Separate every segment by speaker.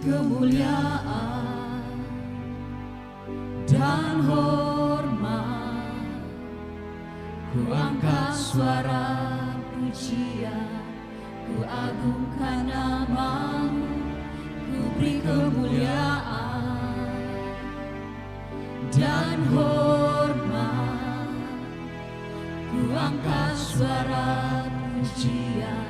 Speaker 1: kemuliaan dan hormat. Ku angkat suara pujian, ku agungkan namamu, ku beri kemuliaan dan hormat. Ku angkat suara pujian,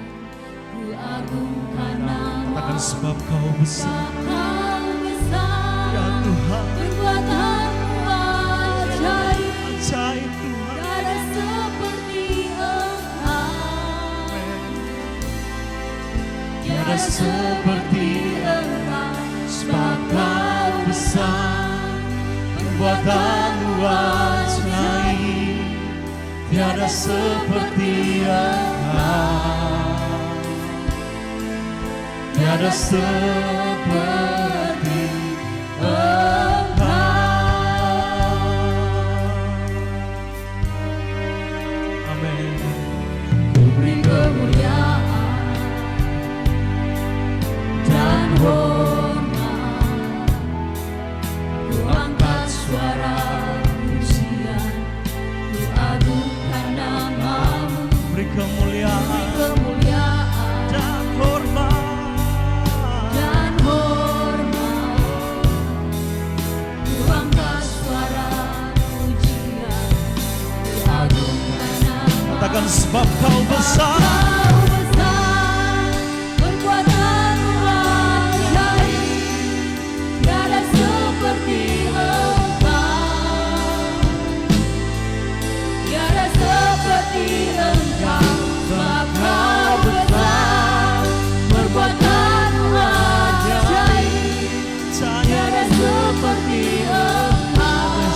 Speaker 1: ku agungkan namamu.
Speaker 2: Katakan sebab kau besar,
Speaker 1: Kau besar,
Speaker 2: ya Tuhan.
Speaker 1: perbuatanmu ajaib,
Speaker 2: Ajaib Tuhan.
Speaker 1: tiada seperti Engkau, tiada seperti Engkau. Sebab Kau besar, perbuatanmu ajaib, tiada seperti Engkau, tiada seperti Engkau.
Speaker 2: Amin.
Speaker 1: Ku beri kemuliaan dan hormat, ku angkat suara pujian, ku agungkan namamu,
Speaker 2: Beri
Speaker 1: ku
Speaker 2: kemuliaan
Speaker 1: beri kemuliaan
Speaker 2: dan hormat.
Speaker 1: dan hormat. Ku angkat suara pujian, ku agungkan namamu.
Speaker 2: Katakan sebab kau besar,
Speaker 1: Kau besar, perbuatanmu ajaib, tiada seperti Engkau, tiada seperti Engkau. Sebab Kau besar, perbuatanmu ajaib, tiada seperti Engkau,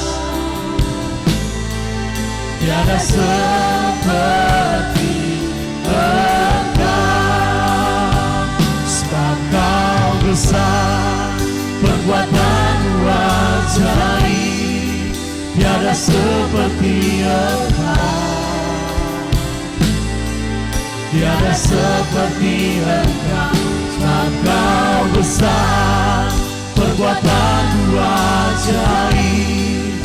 Speaker 1: tiada seperti Engkau.
Speaker 2: sebab kau besar, perbuatanmu ajaib, tiada seperti Engkau, tiada seperti Engkau. Sebab kau besar, perbuatanmu ajaib,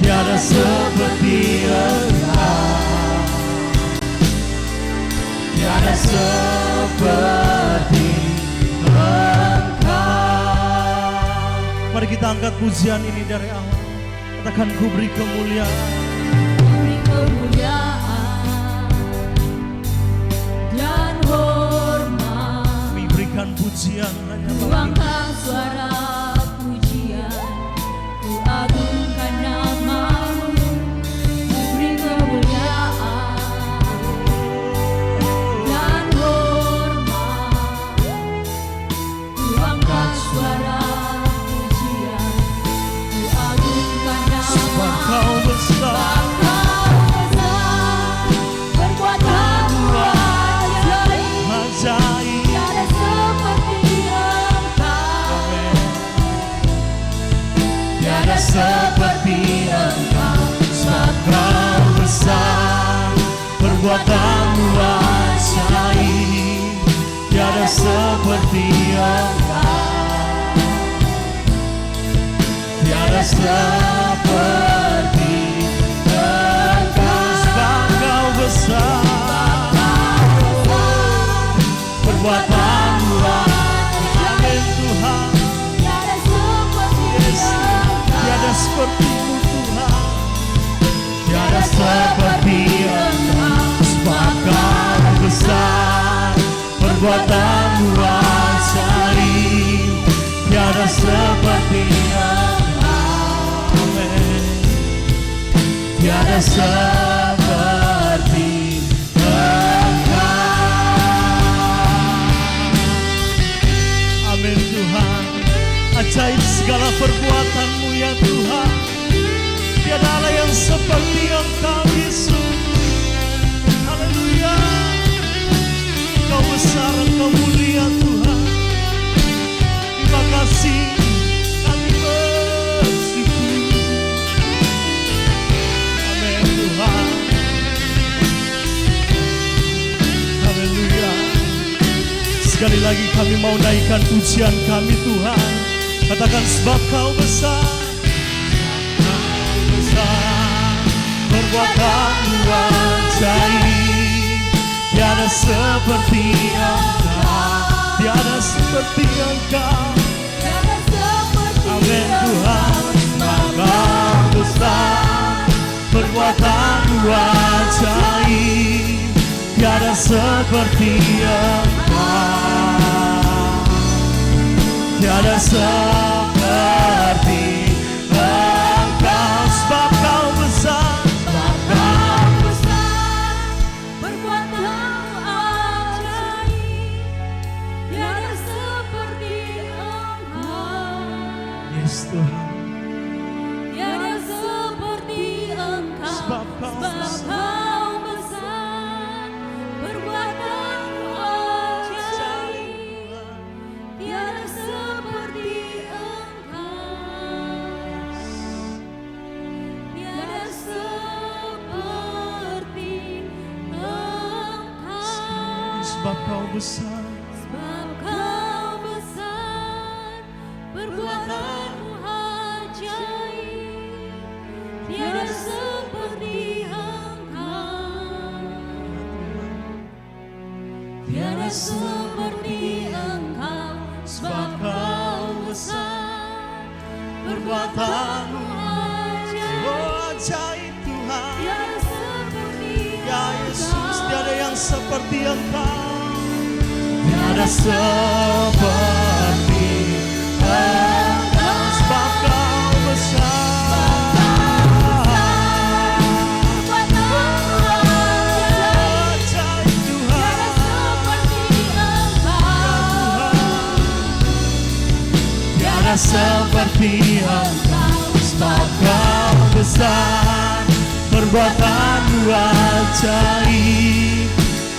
Speaker 2: tiada seperti Engkau, tiada seperti Engkau. Mari kita angkat pujian ini dari awal. Katakan ku beri kemuliaan.
Speaker 1: Beri kemuliaan dan hormat,
Speaker 2: Kami berikan pujian hanya
Speaker 1: ku
Speaker 2: bagi
Speaker 1: angkat suara pujian, ku agungkan namamu, ku beri kemuliaan dan hormat, ku angkat suara pujian, ku agungkan
Speaker 2: sebab
Speaker 1: namamu.
Speaker 2: kau besar.
Speaker 1: Perbuatanmu ajaib,
Speaker 2: Ajaib.
Speaker 1: tiada seperti Engkau,
Speaker 2: Tiada seperti Engkau. Sebab kau besar, perbuatanmu ajaib, tiada seperti Engkau, tiada seperti Engkau. Sebab kau besar, perbuatanmu ajaib, Tuhan.
Speaker 1: tiada seperti Engkau,
Speaker 2: Tiada seperti-Mu Tuhan, tiada seperti Engkau. Sebab kau besar, perbuatanmu ajaib, tiada seperti Engkau. Amin. Tiada seperti Engkau. Amin Tuhan. Ajaib segala perbuatan-Mu ya Tuhan. Tiada Allah yang seperti Engkau Yesus. Haleluya. Engkau besar, Engkau mulia Tuhan. Terima kasih, kami bersyukur. Amin Tuhan. Sekali lagi kami mau naikkan pujian kami Tuhan. Katakan sebab Kau besar, Kau besar, perbuatanmu ajaib. Tiada seperti Engkau, tiada seperti Engkau.
Speaker 1: Tiada seperti
Speaker 2: Amin Tuhan, Kau besar, perbuatanmu ajaib. Tiada seperti Engkau, tiada seperti Engkau. Sebab Kau besar, sebab Kau
Speaker 1: besar, perbuatanmu ajaib. Tiada seperti Engkau.
Speaker 2: Yes Tuhan.
Speaker 1: Tiada seperti Engkau.
Speaker 2: Sebab Kau
Speaker 1: Kau besar, perbuatanmu ajaib. Tiada seperti Engkau. Tiada seperti Engkau.
Speaker 2: Sebab Kau besar,
Speaker 1: Sebab Kau besar, perbuatanmu ajaib. Tiada seperti Engkau. Tiada seperti Engkau. Sebab Kau besar, perbuatanmu ajaib.
Speaker 2: oh ajaib Tuhan.
Speaker 1: Tiada seperti
Speaker 2: Ya Yesus,
Speaker 1: Engkau.
Speaker 2: tiada yang seperti Engkau. Tiada seperti Engkau. Sebab Kau besar, ajaib Tuhan. Tiada seperti Engkau. Sebab Kau besar, perbuatanmu ajaib.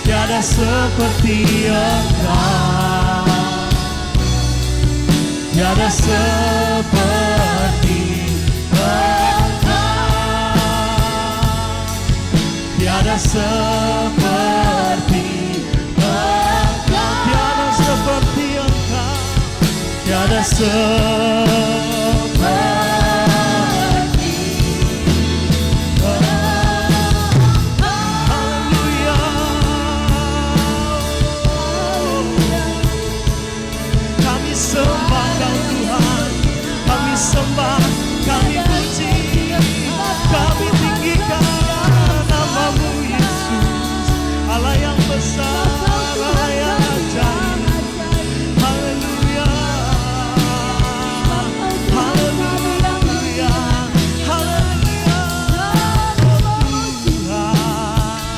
Speaker 2: Tiada seperti Engkau, tiada seperti Engkau, tiada seperti Engkau, tiada seperti Engkau, tiada seperti sembah Kau Tuhan, kami sembah, kami puji, kami tinggikan nama-Mu Yesus, Allah yang besar, Allah yang ajaib. Haleluya, haleluya, haleluya, Tuhan.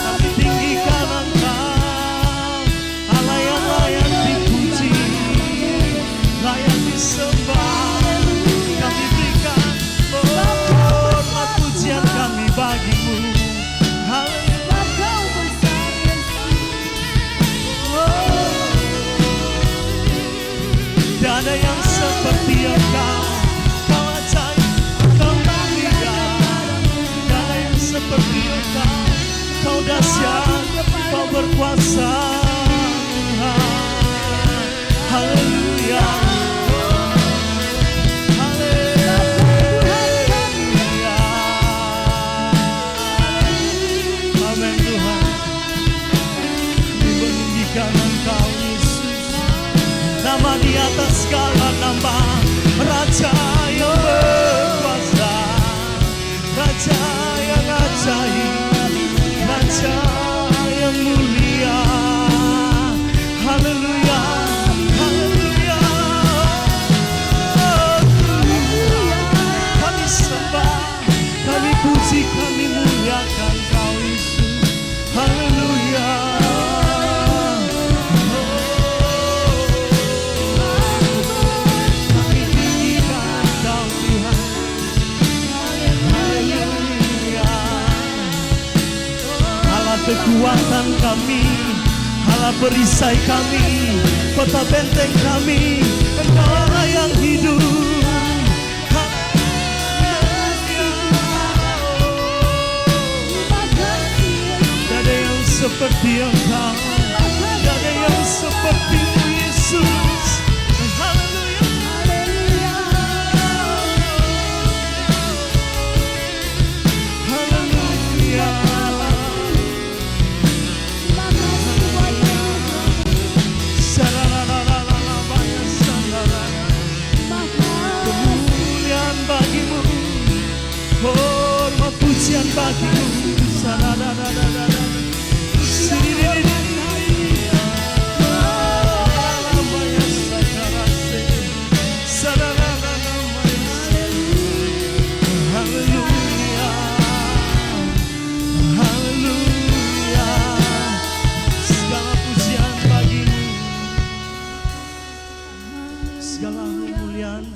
Speaker 2: Kami tinggikan Engkau, Allah yang layak dipuji, layak disembah. Kami berikan hormat pujian kami bagi-Mu. Haleluya. Tiada yang seperti Engkau, Kau ajaib, Kau mulia. Tiada yang seperti Engkau, Kau dahsyat, Kau berkuasa. Haleluya, haleluya. Amin Tuhan, kami meninggikan Engkau Yesus, nama di atas segala nama, Raja yang berkuasa, Raja yang ajaib, Raja yang mulia. Haleluya, haleluya. Kami sembah, kami puji, kami muliakan Kau Yesus. Haleluya. Kami tinggikan Kau Tuhan. Haleluya. Allah kekuatan kami, Allah perisai kami, kota benteng kami, Engkau Allah yang hidup. Tiada yang seperti Engkau, tiada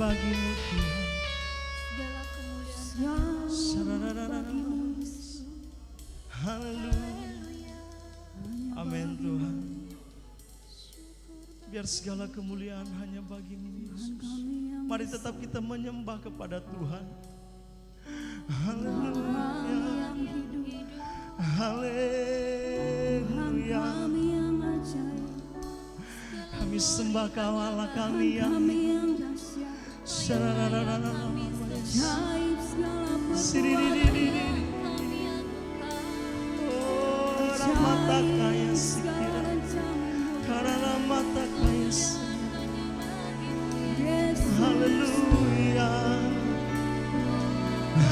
Speaker 2: bagimu Tuhan.
Speaker 1: Segala kemuliaan
Speaker 2: Haleluya. Amin Tuhan. Biar segala kemuliaan hanya bagimu Yesus. Mari tetap kita menyembah kepada Tuhan. Haleluya. Haleluya. Kami sembah Kau Allah kami yang mata kaya sikira karena mata kaya haleluya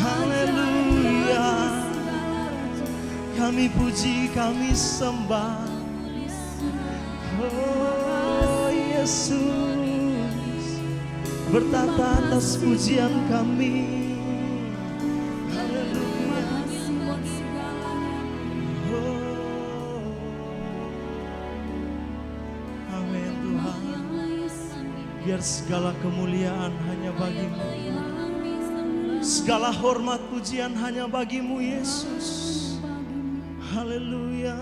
Speaker 2: haleluya kami puji kami sembah oh Yesus bertata atas pujian kami. Biar segala kemuliaan hanya bagimu, segala hormat pujian hanya bagimu Yesus. Haleluya.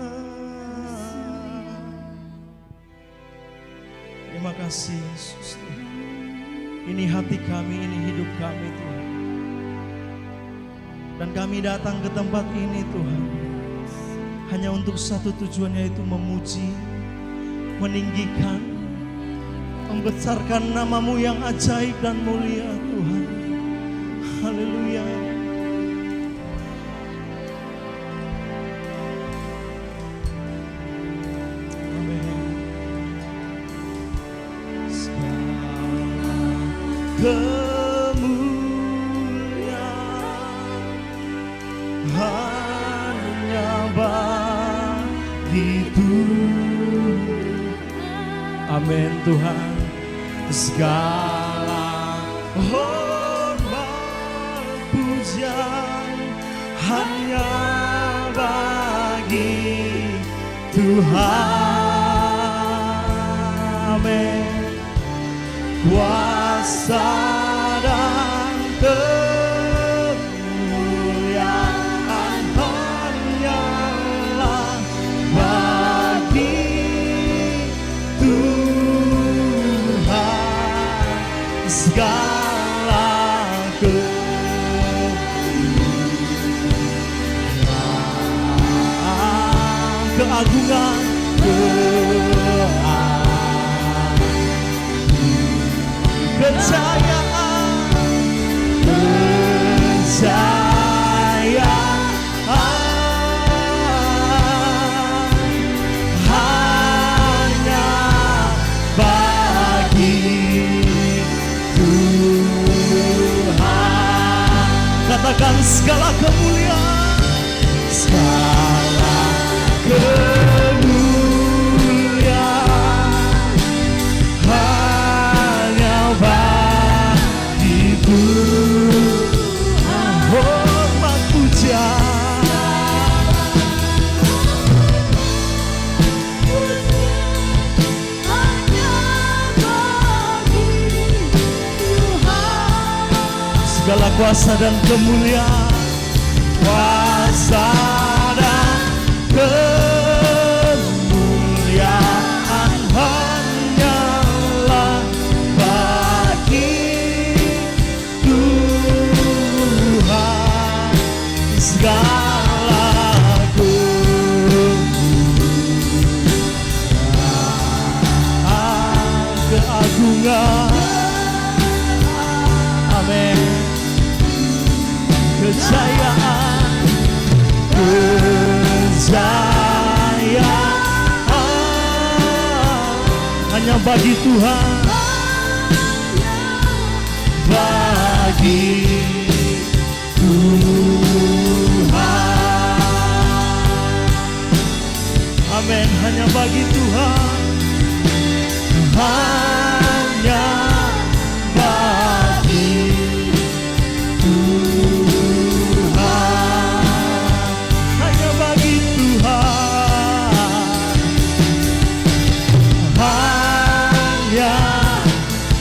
Speaker 2: Terima kasih Yesus. Ini hati kami, ini hidup kami Tuhan. Dan kami datang ke tempat ini Tuhan hanya untuk satu tujuan, yaitu memuji, meninggikan, membesarkan nama-Mu yang ajaib dan mulia Tuhan. Haleluya. Amin. Segala kemuliaan hanya bagi Tuhan. Amin Tuhan. Segala hormat pujian hanya bagi Tuhan. Amin. Kuasa dan kemuliaan hanyalah bagi segala keagungan, hanya bagi katakan segala kemuliaan, segala kemuliaan hanya bagi Tuhan. Hormat pujian segala kuasa dan kemuliaan, kuasa dan kemuliaan hanyalah bagi Tuhan. Segala keagungan, amin, kejayaan, hanya bagi Tuhan, bagi Tuhan. Amin, hanya bagi Tuhan, hanya bagi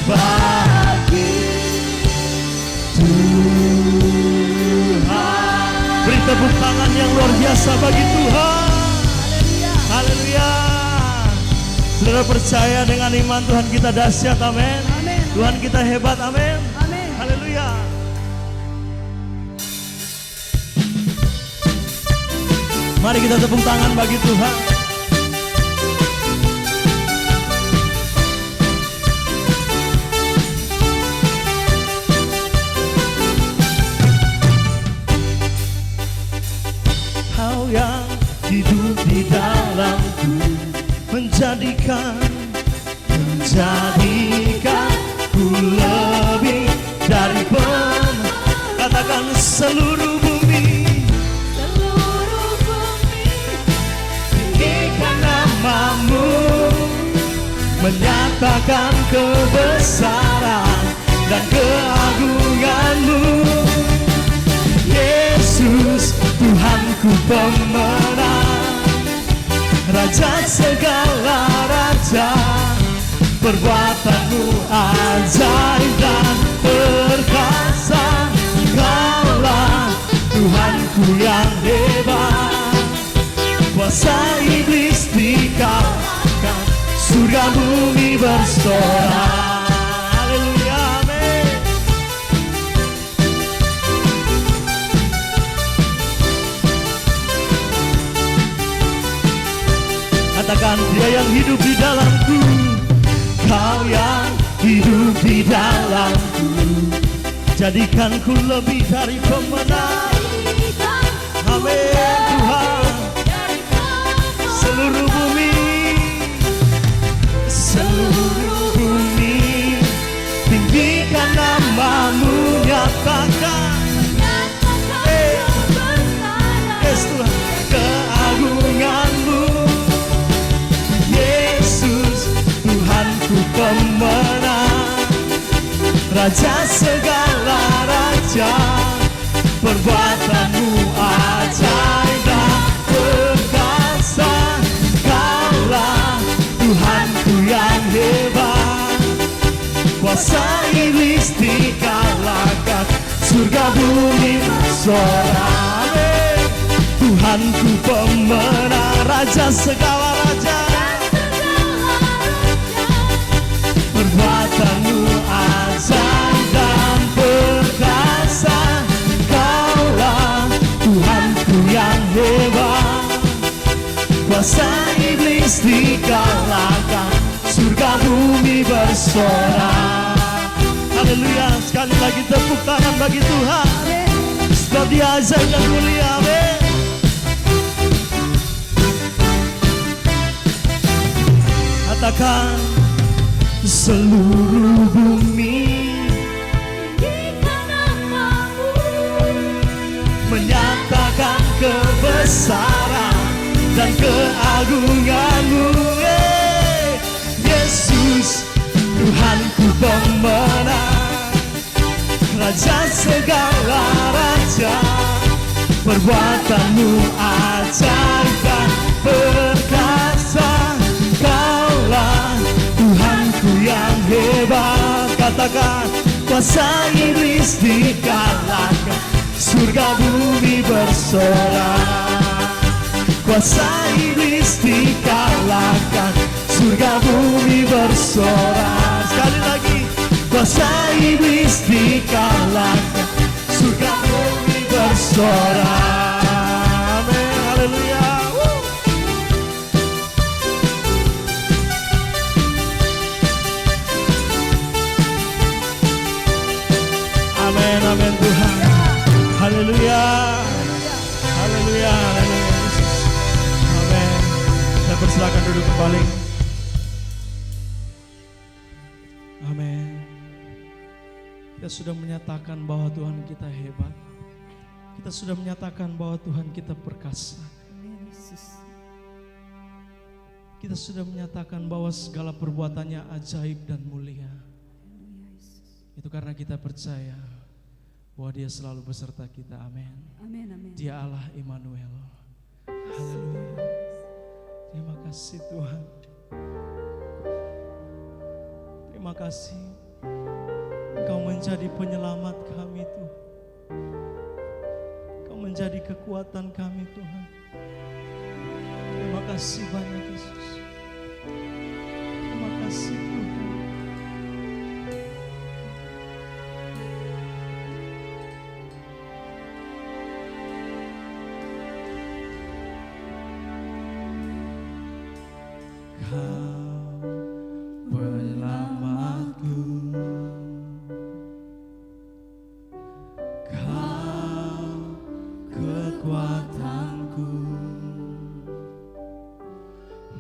Speaker 2: bagi luar biasa bagi Tuhan. Haleluya. Saudara percaya dengan iman Tuhan kita dahsyat, amin. Tuhan kita hebat, amin. Haleluya. Mari kita tepuk tangan bagi Tuhan. Kau yang hidup di dalamku, menjadikan ku lebih dari katakan seluruh bumi tinggikan namamu, menyatakan kebesaran dan keagunganmu. Yesus Tuhanku pemenang, Raja segala raja, perbuatanmu ajaib dan perkasa. Kaulah Tuhanku yang hebat, kuasa iblis dikalahkan, surga bumi bersorak. Haleluya, amin. Katakan, Dia yang hidup di dalamku, Kau yang hidup di dalamku, jadikanku lebih dari pemenang. Amin Tuhan. Seluruh bumi tinggikan namamu, nyatakan yes Tuhan keagunganmu. Yesus Tuhanku pemenang, Raja segala raja, perbuatanmu ajaib dan perkasa. Kaulah Tuhanku yang hebat, kuasa iblis dikalahkan, surga bumi bersorak. Tuhanku pemenang, Raja segala raja, perbuatanmu ajaib dan perkasa. Kaulah Tuhanku yang hebat, kuasa iblis dikalahkan, surga bumi bersorak. Haleluya. Sekali lagi tepuk tangan bagi Tuhan, sebab Dia ajaib dan mulia. Amin. Katakan, seluruh bumi menyatakan kebesaran dan keagunganmu. Yesus Tuhanku pemenang, Raja segala raja, perbuatanmu ajaib dan perkasa. Kaulah Tuhanku yang hebat, katakan kuasa iblis dikalahkan, surga bumi bersorak. Kuasa iblis dikalahkan, surga bumi bersorak. Sekali lagi, kuasa iblis dikalahkan, surga bumi bersorak. Amin, haleluya. Amin, amin Tuhan. Haleluya. Haleluya, haleluya Yesus. Amin. Saya persilakan duduk kembali. Amin. Kita sudah menyatakan bahwa Tuhan kita hebat. Kita sudah menyatakan bahwa Tuhan kita perkasa. Kita sudah menyatakan bahwa segala perbuatannya ajaib dan mulia. Itu karena kita percaya bahwa Dia selalu beserta kita. Amin.
Speaker 1: Amin, amin.
Speaker 2: Dia Allah Immanuel. Haleluya. Terima kasih Tuhan. Terima kasih Engkau menjadi penyelamat kami Tuhan. Engkau menjadi kekuatan kami Tuhan. Terima kasih banyak Yesus. Terima kasih Tuhan. Kau penyelamatku, Kau kekuatanku,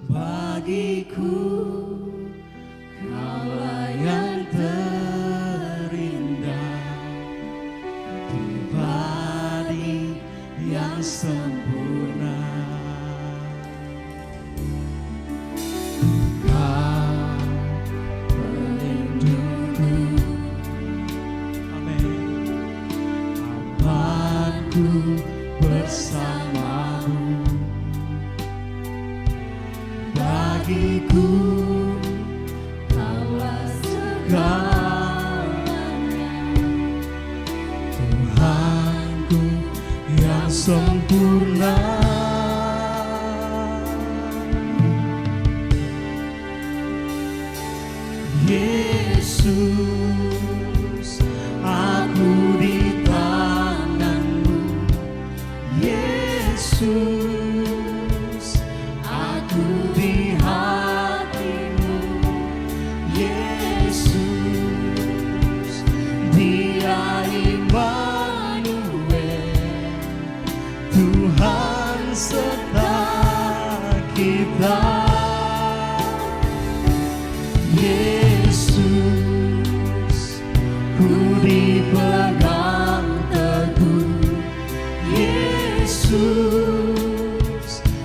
Speaker 2: bagiku Kaulah yang terindah, pribadi yang sempurna. Bersamamu, bagiku Kaulah segalanya, Tuhanku yang sempurna. Yesus, aku di Yesus, aku di hatimu. Yesus, Dia Immanuel, Tuhan serta kita. Yesus, ku dipegang teguh. Yesus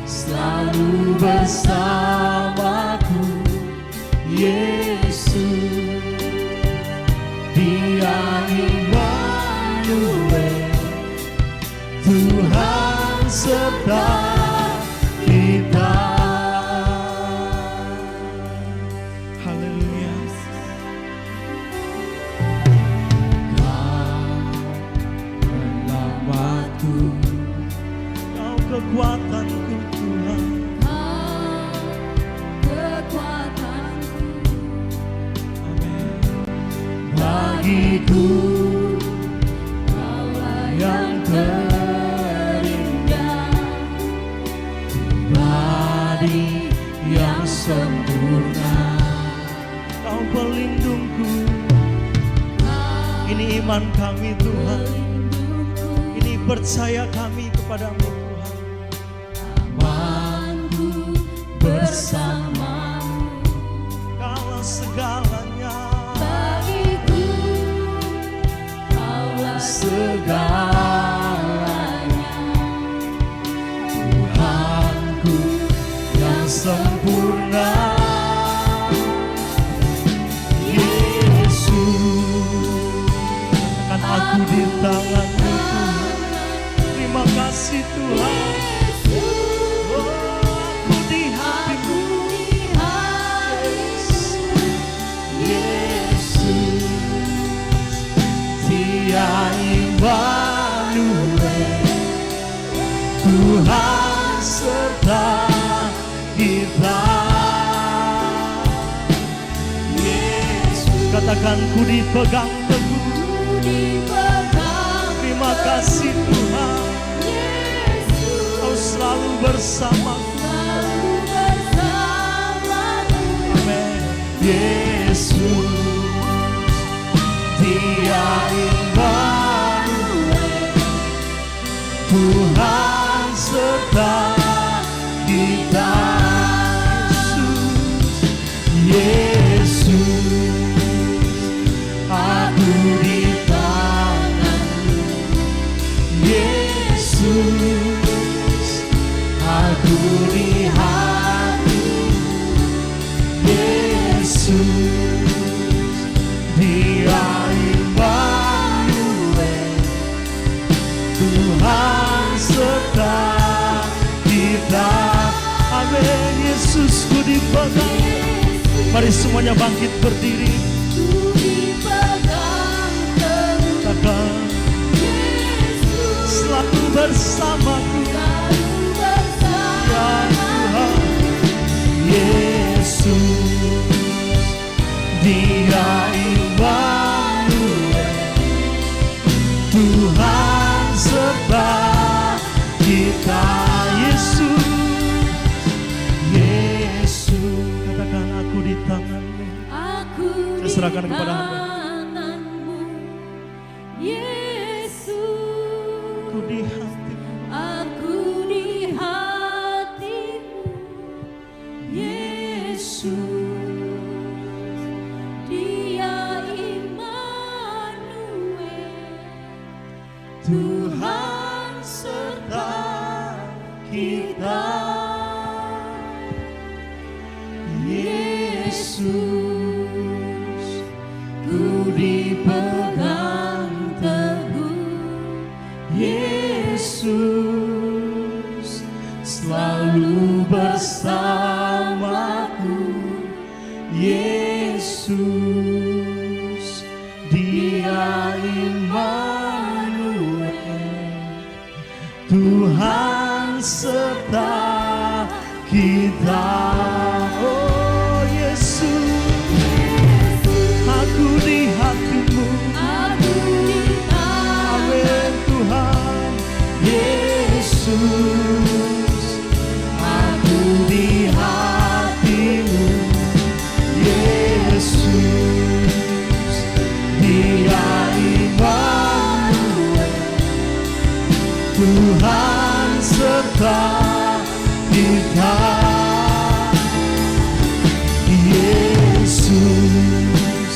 Speaker 2: selalu bersamaku. Yesus, Dia Immanuel, Tuhan serta kita. Haleluya. Kau penyelamatku, kekuatanku Tuhan,
Speaker 1: Kau kekuatanku,
Speaker 2: amin.
Speaker 1: bagiku Kaulah yang terindah,
Speaker 2: Pribadi yang sempurna. Kau pelindungku. Ini iman kami Tuhan, ini percaya kami kepadamu Tuhan. Bersamamu, Kaulah segalanya,
Speaker 1: bagiku Kaulah
Speaker 2: segalanya, Tuhanku yang sempurna. Yesus, kan aku di tangan-Mu Tuhan. Terima kasih Tuhan. Dia Immanuel, Tuhan serta kita. Yesus, katakan ku dipegang teguh. Terima kasih Tuhan, Kau selalu bersamaku. Amin. Yesus, Dia Immanuel, Tuhan serta kita. Yesus, aku di tangan-Mu. Yesus, aku di hati-Mu. Yesus, Dia Immanuel, Tuhan serta kita. Amin. Yesus, ku dipegang. Mari semuanya bangkit berdiri. Katakan selalu bersamaku.
Speaker 1: selalu bersama.
Speaker 2: Yesus, Dia Immanuel, Tuhan serta kita. Yesus, Yesus, katakan aku di tangan-Mu.
Speaker 1: Aku
Speaker 2: Saya serahkan kepada hamba.
Speaker 1: tangan-Mu, Yesus.
Speaker 2: Aku di hati-Mu.
Speaker 1: Aku di hati-Mu, Yesus. Dia Immanuel,
Speaker 2: Tuhan serta kita. Yesus, ku dipegang teguh. Yesus, selalu bersamaku. Yesus, Dia Immanuel, Tuhan serta kita. Oh Yesus, aku di hati-Mu.
Speaker 1: aku di
Speaker 2: Amin Tuhan. Yesus, aku di hati-Mu. Yesus, Dia Immanuel, Tuhan serta kita. Yesus,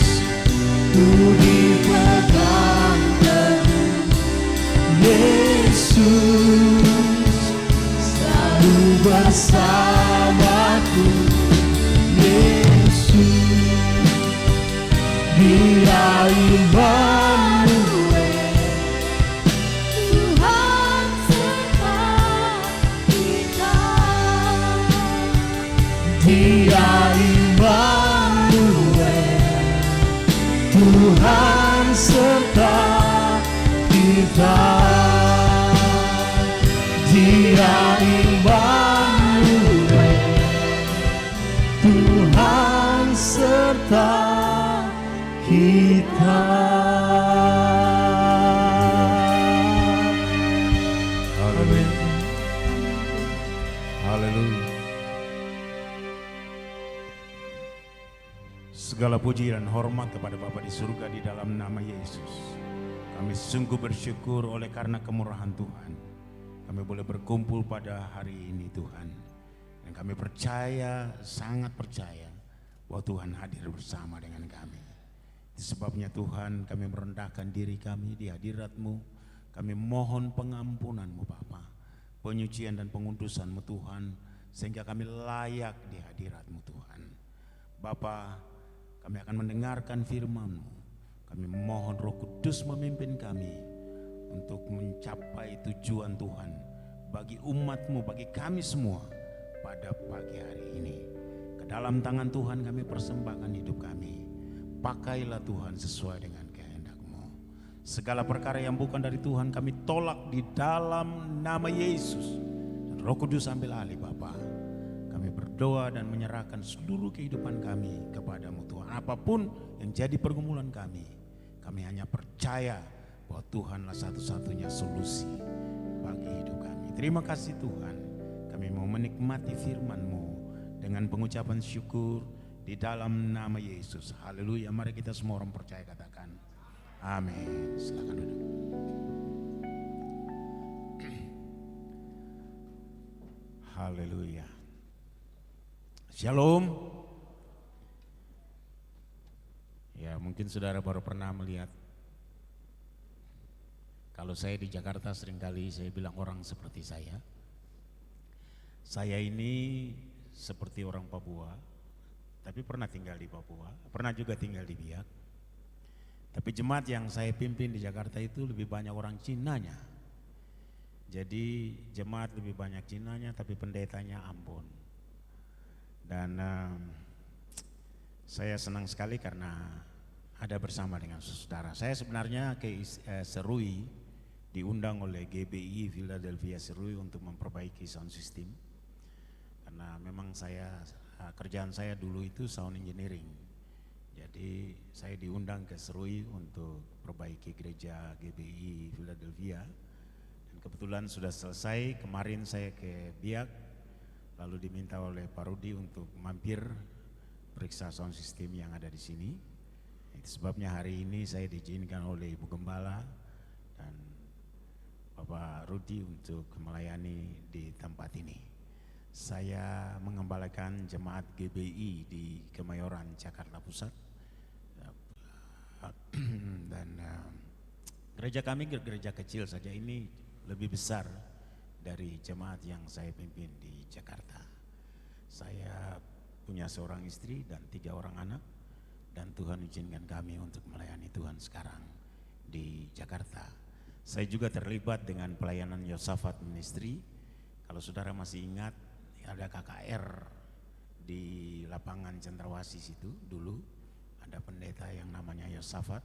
Speaker 2: ku dipegang teguh. Yesus, selalu bersamaku. Yesus, Dia Immanuel,
Speaker 1: Tuhan serta kita.
Speaker 2: Dia Immanuel, Tuhan serta kita. Dia Immanuel, Tuhan serta kita. Amin.
Speaker 3: Haleluya. Segala puji dan hormat kepada Bapa di surga di dalam nama Yesus. Kami sungguh bersyukur oleh karena kemurahan Tuhan. Kami boleh berkumpul pada hari ini Tuhan. Dan kami percaya, sangat percaya bahwa Tuhan hadir bersama dengan kami. Itu sebabnya Tuhan kami merendahkan diri kami di hadirat-Mu. Kami mohon pengampunan-Mu Bapa, penyucian dan pengudusan-Mu Tuhan, sehingga kami layak di hadirat-Mu Tuhan. Bapa, kami akan mendengarkan firman-Mu. Kami mohon Roh Kudus memimpin kami untuk mencapai tujuan Tuhan bagi umat-Mu, bagi kami semua pada pagi hari ini. Ke dalam tangan Tuhan kami persembahkan hidup kami. Pakailah Tuhan sesuai dengan kehendak-Mu. Segala perkara yang bukan dari Tuhan kami tolak di dalam nama Yesus. Dan Roh Kudus ambil alih Bapa. Kami berdoa dan menyerahkan seluruh kehidupan kami kepadamu Tuhan. Apapun yang jadi pergumulan kami hanya percaya bahwa Tuhanlah satu-satunya solusi bagi hidup kami. Terima kasih Tuhan. Kami mau menikmati firman-Mu dengan pengucapan syukur di dalam nama Yesus. Haleluya. Mari kita semua orang percaya katakan amin. Silakan duduk. Haleluya. Shalom. Ya, mungkin saudara baru pernah melihat. Kalau saya di Jakarta seringkali saya bilang orang seperti saya. Saya ini seperti orang Papua, tapi pernah tinggal di Papua, pernah juga tinggal di Biak. Tapi jemaat yang saya pimpin di Jakarta itu lebih banyak orang Cinanya. Jadi jemaat lebih banyak Cinanya, tapi pendetanya Ambon. Dan saya senang sekali karena ada bersama dengan saudara. Saya sebenarnya ke Serui diundang oleh GBI Philadelphia Serui untuk memperbaiki sound system. Karena memang kerjaan saya dulu itu sound engineering. Jadi saya diundang ke Serui untuk perbaiki gereja GBI Philadelphia. Dan kebetulan sudah selesai, kemarin saya ke Biak, lalu diminta oleh Pak Rudi untuk mampir periksa sound system yang ada di sini. Itu sebabnya hari ini saya diizinkan oleh Ibu Gembala dan Bapak Rudi untuk melayani di tempat ini. Saya mengembalakan jemaat GBI di Kemayoran, Jakarta Pusat. Dan gereja kami gereja kecil saja, ini lebih besar dari jemaat yang saya pimpin di Jakarta. Saya punya seorang istri dan 3 orang anak, dan Tuhan izinkan kami untuk melayani Tuhan sekarang di Jakarta. Saya juga terlibat dengan pelayanan Yosafat Ministry. Kalau saudara masih ingat, ada KKR di lapangan Cendrawasih situ dulu, ada pendeta yang namanya Yosafat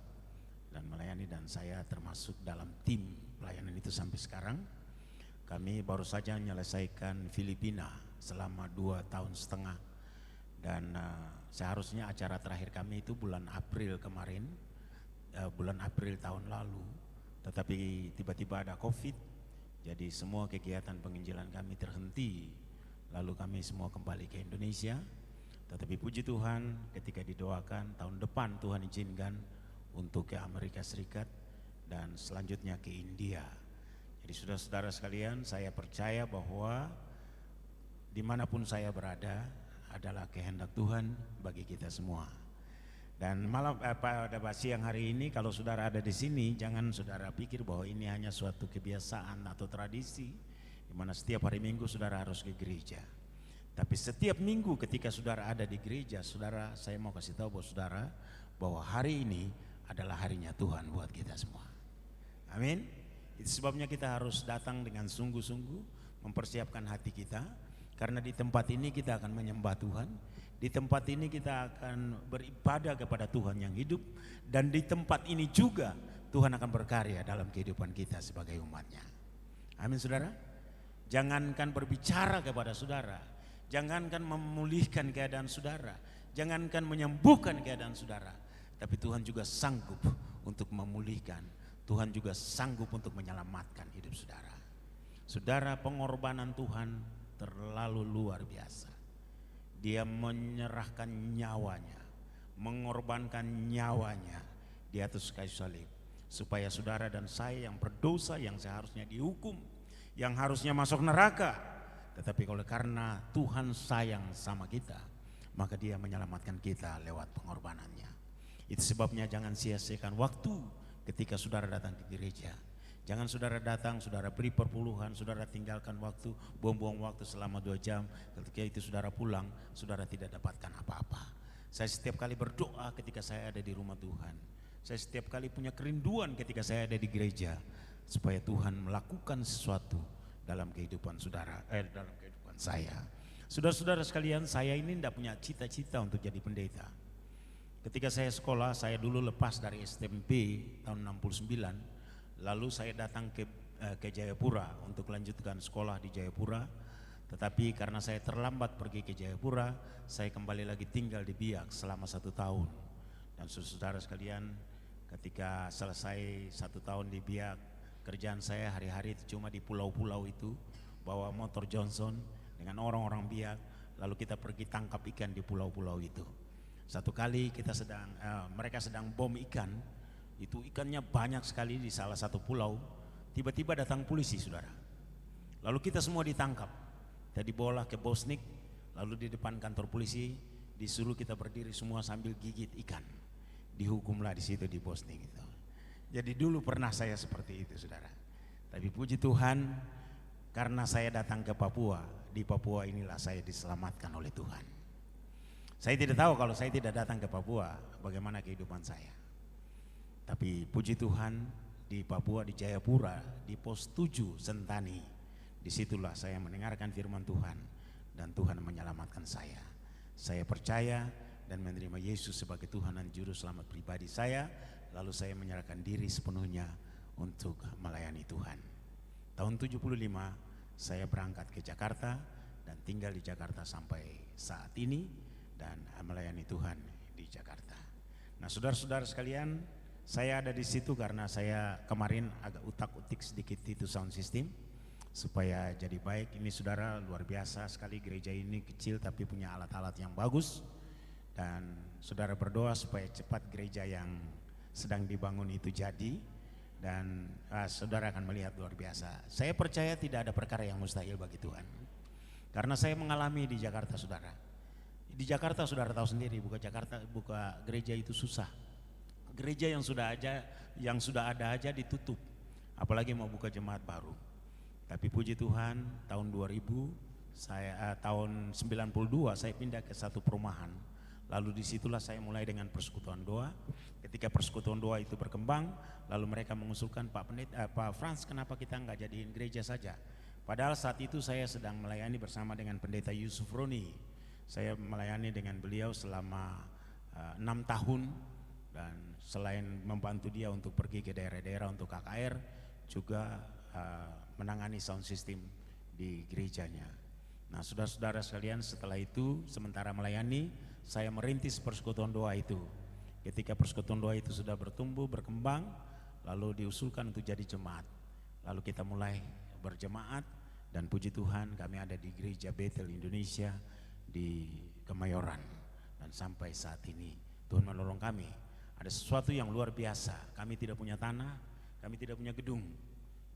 Speaker 3: dan melayani, dan saya termasuk dalam tim pelayanan itu sampai sekarang. Kami baru saja menyelesaikan Filipina selama 2,5 tahun, dan seharusnya acara terakhir kami itu bulan April kemarin, bulan April tahun lalu, tetapi tiba-tiba ada COVID, jadi semua kegiatan penginjilan kami terhenti, lalu kami semua kembali ke Indonesia. Tetapi puji Tuhan, ketika didoakan tahun depan Tuhan izinkan untuk ke Amerika Serikat dan selanjutnya ke India. Jadi saudara-saudara sekalian, saya percaya bahwa dimanapun saya berada adalah kehendak Tuhan bagi kita semua. Dan pada siang hari ini, kalau saudara ada di sini, jangan saudara pikir bahwa ini hanya suatu kebiasaan atau tradisi di mana setiap hari Minggu saudara harus ke gereja. Tapi setiap minggu ketika saudara ada di gereja, saudara, saya mau kasih tahu buat saudara bahwa hari ini adalah harinya Tuhan buat kita semua. Amin. Itu sebabnya kita harus datang dengan sungguh-sungguh, mempersiapkan hati kita. Karena di tempat ini kita akan menyembah Tuhan, di tempat ini kita akan beribadah kepada Tuhan yang hidup, dan di tempat ini juga Tuhan akan berkarya dalam kehidupan kita sebagai umatnya. Amin saudara. Jangankan berbicara kepada saudara, jangankan memulihkan keadaan saudara, jangankan menyembuhkan keadaan saudara, tapi Tuhan juga sanggup untuk memulihkan, Tuhan juga sanggup untuk menyelamatkan hidup saudara. Saudara, pengorbanan Tuhan terlalu luar biasa. Dia menyerahkan nyawanya, mengorbankan nyawanya di atas kayu salib, supaya saudara dan saya yang berdosa, yang seharusnya dihukum, yang harusnya masuk neraka, tetapi oleh karena Tuhan sayang sama kita, maka Dia menyelamatkan kita lewat pengorbanannya. Itu sebabnya jangan sia-siakan waktu ketika saudara datang ke gereja. Jangan saudara datang, saudara beri perpuluhan, saudara tinggalkan waktu, buang-buang waktu selama 2 jam. Ketika itu saudara pulang, saudara tidak dapatkan apa-apa. Saya setiap kali berdoa ketika saya ada di rumah Tuhan. Saya setiap kali punya kerinduan ketika saya ada di gereja, supaya Tuhan melakukan sesuatu dalam kehidupan saudara, dalam kehidupan saya. Saudara-saudara sekalian, saya ini tidak punya cita-cita untuk jadi pendeta. Ketika saya sekolah, saya dulu lepas dari SMP tahun 69. Lalu saya datang ke Jayapura untuk melanjutkan sekolah di Jayapura. Tetapi karena saya terlambat pergi ke Jayapura, saya kembali lagi tinggal di Biak selama 1 tahun. Dan saudara sekalian, ketika selesai 1 tahun di Biak, kerjaan saya hari-hari itu cuma di pulau-pulau itu, bawa motor Johnson dengan orang-orang Biak, lalu kita pergi tangkap ikan di pulau-pulau itu. Satu kali mereka sedang bom ikan. Itu ikannya banyak sekali di salah satu pulau. Tiba-tiba datang polisi, saudara. Lalu kita semua ditangkap. Kita dibawa ke Bosnik, lalu di depan kantor polisi disuruh kita berdiri semua sambil gigit ikan. Dihukumlah di situ di Bosnik itu. Jadi dulu pernah saya seperti itu, saudara. Tapi puji Tuhan, karena saya datang ke Papua, di Papua inilah saya diselamatkan oleh Tuhan. Saya tidak tahu kalau saya tidak datang ke Papua, bagaimana kehidupan saya. Tapi puji Tuhan, di Papua, di Jayapura, di pos 7 Sentani, disitulah saya mendengarkan firman Tuhan, dan Tuhan menyelamatkan saya. Saya percaya dan menerima Yesus sebagai Tuhan dan Juru Selamat pribadi saya. Lalu saya menyerahkan diri sepenuhnya untuk melayani Tuhan. Tahun 75 saya berangkat ke Jakarta dan tinggal di Jakarta sampai saat ini dan melayani Tuhan di Jakarta. Nah, saudara-saudara sekalian, saya ada di situ karena saya kemarin agak utak-utik sedikit itu sound system supaya jadi baik. Ini saudara, luar biasa sekali gereja ini, kecil tapi punya alat-alat yang bagus. Dan saudara berdoa supaya cepat gereja yang sedang dibangun itu jadi. Dan saudara akan melihat luar biasa. Saya percaya tidak ada perkara yang mustahil bagi Tuhan. Karena saya mengalami di Jakarta, saudara. Di Jakarta saudara tahu sendiri, buka gereja itu susah. Gereja yang sudah ada aja ditutup, apalagi mau buka jemaat baru. Tapi puji Tuhan, tahun 2000 tahun 92 saya pindah ke satu perumahan. Lalu disitulah saya mulai dengan persekutuan doa. Ketika persekutuan doa itu berkembang, lalu mereka mengusulkan, Pak Frans, kenapa kita nggak jadiin gereja saja? Padahal saat itu saya sedang melayani bersama dengan pendeta Yusuf Roni. Saya melayani dengan beliau selama 6 tahun, dan selain membantu dia untuk pergi ke daerah-daerah untuk KKR, juga menangani sound system di gerejanya. Nah, saudara-saudara sekalian, setelah itu sementara melayani, saya merintis persekutuan doa itu. Ketika persekutuan doa itu sudah bertumbuh, berkembang, lalu diusulkan untuk jadi jemaat. Lalu kita mulai berjemaat, dan puji Tuhan kami ada di gereja Bethel Indonesia di Kemayoran. Dan sampai saat ini Tuhan menolong kami. Ada sesuatu yang luar biasa. Kami tidak punya tanah, kami tidak punya gedung.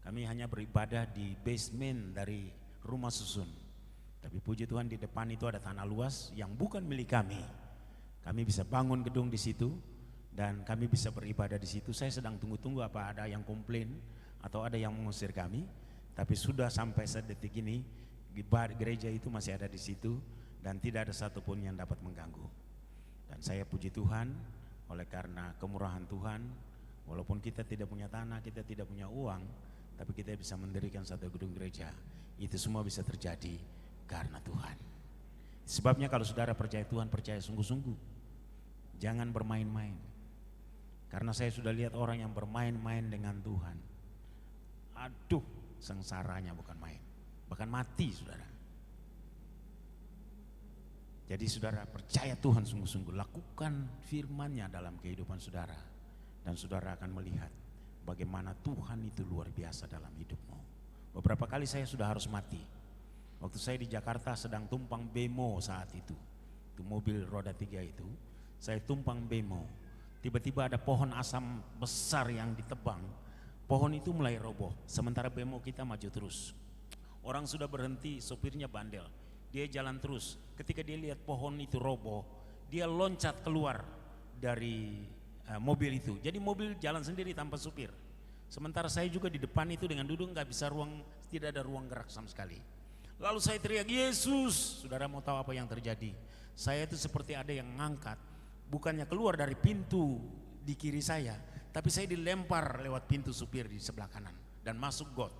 Speaker 3: Kami hanya beribadah di basement dari rumah susun. Tapi puji Tuhan di depan itu ada tanah luas yang bukan milik kami. Kami bisa bangun gedung di situ dan kami bisa beribadah di situ. Saya sedang tunggu-tunggu apa ada yang komplain atau ada yang mengusir kami. Tapi sudah sampai sedetik ini gereja itu masih ada di situ dan tidak ada satupun yang dapat mengganggu. Dan saya puji Tuhan oleh karena kemurahan Tuhan, walaupun kita tidak punya tanah, kita tidak punya uang, tapi kita bisa mendirikan satu gedung gereja. Itu semua bisa terjadi karena Tuhan. Sebabnya kalau saudara percaya Tuhan, percaya sungguh-sungguh. Jangan bermain-main. Karena saya sudah lihat orang yang bermain-main dengan Tuhan. Aduh, sengsaranya bukan main, bahkan mati, saudara. Jadi saudara percaya Tuhan sungguh-sungguh, lakukan firman-Nya dalam kehidupan saudara, dan saudara akan melihat bagaimana Tuhan itu luar biasa dalam hidupmu. Beberapa kali saya sudah harus mati. Waktu saya di Jakarta sedang tumpang bemo saat itu mobil roda 3 itu, saya tumpang bemo. Tiba-tiba ada pohon asam besar yang ditebang. Pohon itu mulai roboh, sementara bemo kita maju terus. Orang sudah berhenti, sopirnya bandel. Dia jalan terus. Ketika dia lihat pohon itu roboh, dia loncat keluar dari mobil itu. Jadi mobil jalan sendiri tanpa supir. Sementara saya juga di depan itu dengan duduk nggak bisa tidak ada ruang gerak sama sekali. Lalu saya teriak, Yesus! Saudara mau tahu apa yang terjadi? Saya itu seperti ada yang ngangkat, bukannya keluar dari pintu di kiri saya, tapi saya dilempar lewat pintu supir di sebelah kanan dan masuk got.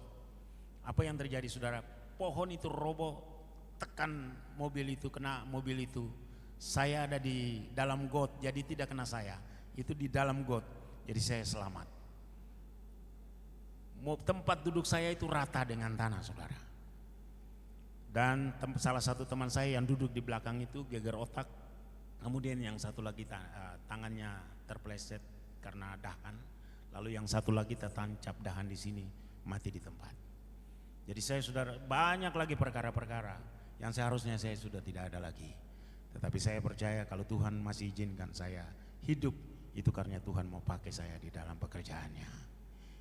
Speaker 3: Apa yang terjadi, saudara? Pohon itu roboh, tekan mobil itu, kena mobil itu. Saya ada di dalam got, jadi tidak kena saya. Itu di dalam got, jadi saya selamat. Tempat duduk saya itu rata dengan tanah, saudara. Dan salah satu teman saya yang duduk di belakang itu geger otak. Kemudian yang satu lagi tangannya terpleset karena dahan. Lalu yang satu lagi tertancap dahan di sini, mati di tempat. Jadi saya sudah banyak lagi perkara-perkara yang seharusnya saya sudah tidak ada lagi. Tetapi saya percaya kalau Tuhan masih izinkan saya hidup, itu karena Tuhan mau pakai saya di dalam pekerjaannya.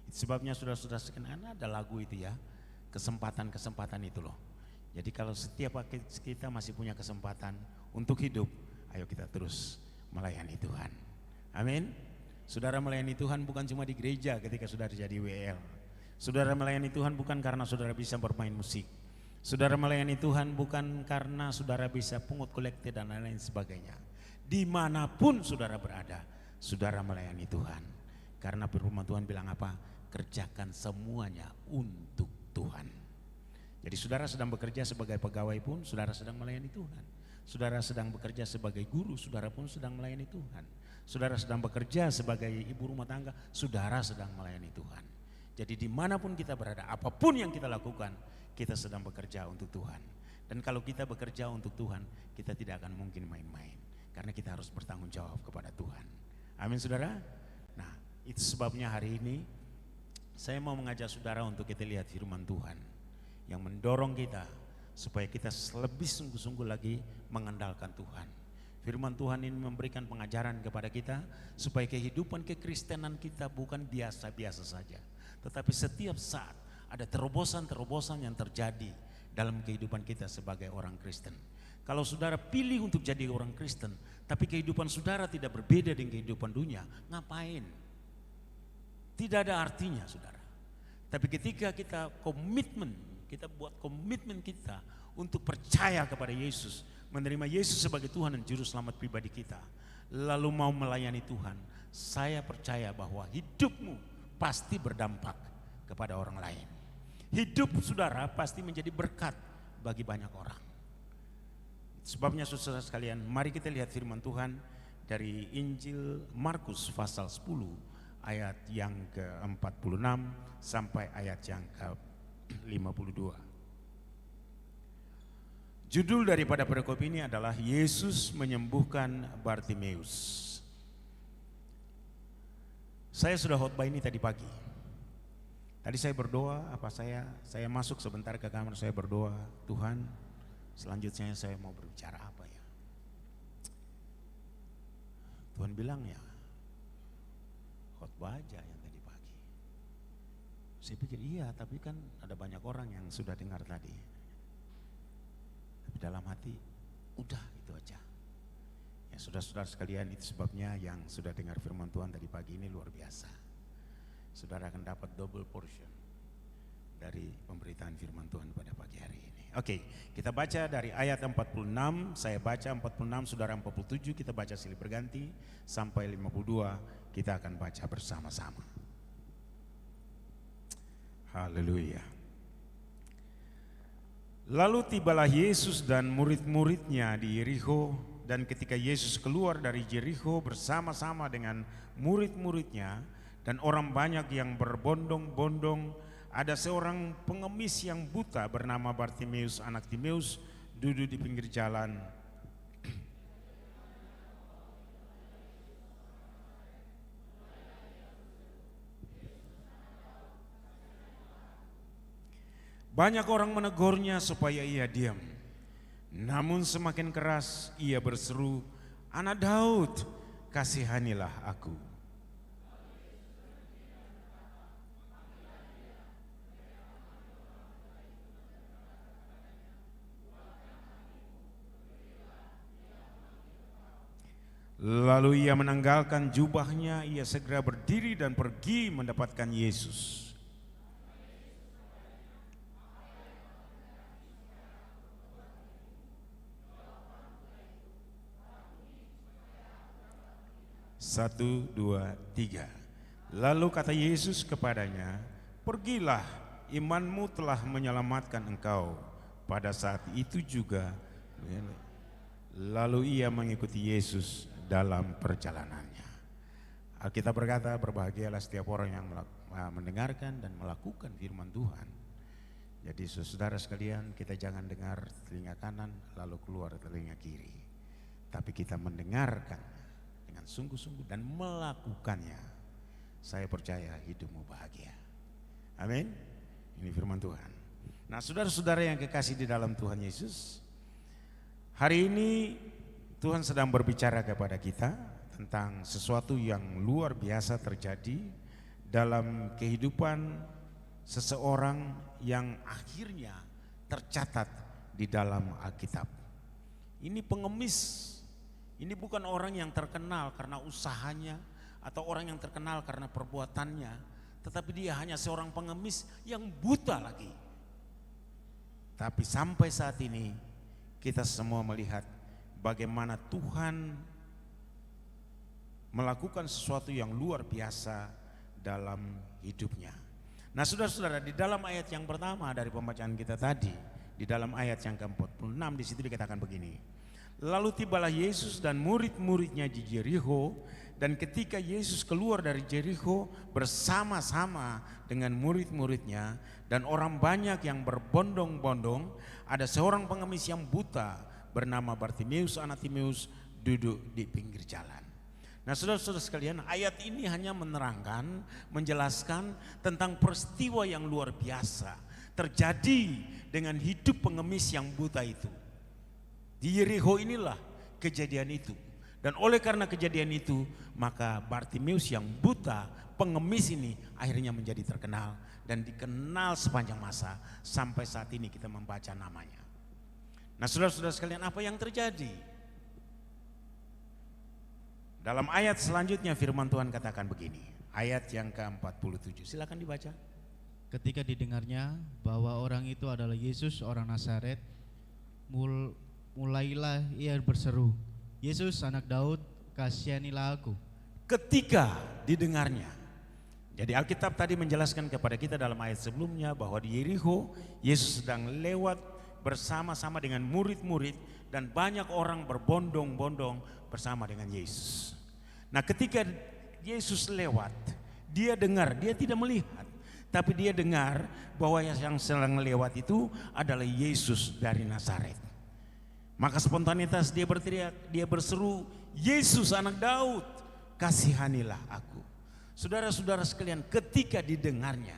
Speaker 3: Itu sebabnya saudara-saudara sekalian, ada lagu itu ya, kesempatan-kesempatan itu loh. Jadi kalau setiap kita masih punya kesempatan untuk hidup, ayo kita terus melayani Tuhan. Amin. Saudara melayani Tuhan bukan cuma di gereja ketika saudara jadi WL. Saudara melayani Tuhan bukan karena saudara bisa bermain musik. Saudara melayani Tuhan bukan karena saudara bisa pungut kolektif dan lain-lain sebagainya. Dimanapun saudara berada, saudara melayani Tuhan. Karena firman Tuhan bilang apa? Kerjakan semuanya untuk Tuhan. Jadi saudara sedang bekerja sebagai pegawai pun, saudara sedang melayani Tuhan. Saudara sedang bekerja sebagai guru, saudara pun sedang melayani Tuhan. Saudara sedang bekerja sebagai ibu rumah tangga, saudara sedang melayani Tuhan. Jadi dimanapun kita berada, apapun yang kita lakukan, kita sedang bekerja untuk Tuhan. Dan kalau kita bekerja untuk Tuhan, kita tidak akan mungkin main-main. Karena kita harus bertanggung jawab kepada Tuhan. Amin saudara. Nah itu sebabnya hari ini saya mau mengajak saudara untuk kita lihat firman Tuhan. Yang mendorong kita supaya kita lebih sungguh-sungguh lagi mengandalkan Tuhan. Firman Tuhan ini memberikan pengajaran kepada kita supaya kehidupan kekristenan kita bukan biasa-biasa saja. Tetapi setiap saat ada terobosan-terobosan yang terjadi dalam kehidupan kita sebagai orang Kristen. Kalau saudara pilih untuk jadi orang Kristen, tapi kehidupan saudara tidak berbeda dengan kehidupan dunia, ngapain? Tidak ada artinya saudara. Tapi ketika kita buat komitmen kita untuk percaya kepada Yesus, menerima Yesus sebagai Tuhan dan Juru Selamat pribadi kita, lalu mau melayani Tuhan, saya percaya bahwa hidupmu pasti berdampak kepada orang lain. Hidup saudara pasti menjadi berkat bagi banyak orang. Sebabnya saudara sekalian, mari kita lihat firman Tuhan dari Injil Markus pasal 10 ayat yang ke-46 sampai ayat yang ke-52. Judul daripada perikop ini adalah Yesus menyembuhkan Bartimeus. Saya sudah khotbah ini tadi pagi. Tadi saya berdoa, saya masuk sebentar ke kamar, saya berdoa, Tuhan, selanjutnya saya mau berbicara apa ya? Tuhan bilang ya, khotbah aja yang tadi pagi. Saya pikir iya, tapi kan ada banyak orang yang sudah dengar tadi. Tapi dalam hati, udah itu aja. Ya saudara-saudara sekalian, itu sebabnya yang sudah dengar firman Tuhan tadi pagi ini luar biasa. Saudara akan dapat double portion dari pemberitaan firman Tuhan pada pagi hari ini. Oke, kita baca dari ayat 46, saya baca 46, saudara 47, kita baca silih berganti sampai 52, kita akan baca bersama-sama. Haleluya. Lalu tibalah Yesus dan murid-muridnya di Yerikho, dan ketika Yesus keluar dari Yerikho bersama-sama dengan murid-muridnya dan orang banyak yang berbondong-bondong, ada seorang pengemis yang buta bernama Bartimeus anak Timeus duduk di pinggir jalan. Banyak orang menegurnya supaya ia diam. Namun semakin keras ia berseru, "Anak Daud, kasihanilah aku." Lalu ia menanggalkan jubahnya, ia segera berdiri dan pergi mendapatkan Yesus. Satu, dua, tiga. Lalu kata Yesus kepadanya, "Pergilah, imanmu telah menyelamatkan engkau." Pada saat itu juga, lalu ia mengikuti Yesus dalam perjalanannya. Alkitab berkata, berbahagialah setiap orang yang mendengarkan dan melakukan firman Tuhan. Jadi saudara sekalian, kita jangan dengar telinga kanan lalu keluar telinga kiri, tapi kita mendengarkan dengan sungguh-sungguh dan melakukannya. Saya percaya hidupmu bahagia. Amin. Ini firman Tuhan. Nah saudara-saudara yang kekasih di dalam Tuhan Yesus, hari ini Tuhan sedang berbicara kepada kita tentang sesuatu yang luar biasa terjadi dalam kehidupan seseorang yang akhirnya tercatat di dalam Alkitab. Ini pengemis, ini bukan orang yang terkenal karena usahanya atau orang yang terkenal karena perbuatannya, tetapi dia hanya seorang pengemis yang buta lagi. Tapi sampai saat ini kita semua melihat bagaimana Tuhan melakukan sesuatu yang luar biasa dalam hidupnya. Nah saudara-saudara, di dalam ayat yang pertama dari pembacaan kita tadi, di dalam ayat yang ke-46 di situ dikatakan begini. Lalu tibalah Yesus dan murid-muridnya di Yerikho, Dan ketika Yesus keluar dari Jericho bersama-sama dengan murid-muridnya dan orang banyak yang berbondong-bondong, ada seorang pengemis yang buta bernama Bartimeus anak Timeus duduk di pinggir jalan. Nah, saudara-saudara sekalian, ayat ini hanya menerangkan, menjelaskan tentang peristiwa yang luar biasa terjadi dengan hidup pengemis yang buta itu. Di Jericho inilah kejadian itu. Dan oleh karena kejadian itu, maka Bartimeus yang buta, pengemis ini akhirnya menjadi terkenal dan dikenal sepanjang masa sampai saat ini kita membaca namanya. Nah, saudara-saudara sekalian, apa yang terjadi? Dalam ayat selanjutnya firman Tuhan katakan begini, ayat yang ke-47, silakan dibaca.
Speaker 4: Ketika didengarnya bahwa orang itu adalah Yesus orang Nazaret, mulailah ia berseru, Yesus anak Daud, kasihanilah aku.
Speaker 3: Ketika didengarnya. Jadi Alkitab tadi menjelaskan kepada kita dalam ayat sebelumnya bahwa di Jericho Yesus sedang lewat bersama-sama dengan murid-murid dan banyak orang berbondong-bondong bersama dengan Yesus. Nah, ketika Yesus lewat, dia dengar, dia tidak melihat, tapi dia dengar bahwa yang sedang lewat itu adalah Yesus dari Nazaret. Maka spontanitas dia berteriak, dia berseru, Yesus anak Daud, kasihanilah aku. Saudara-saudara sekalian, ketika didengarnya,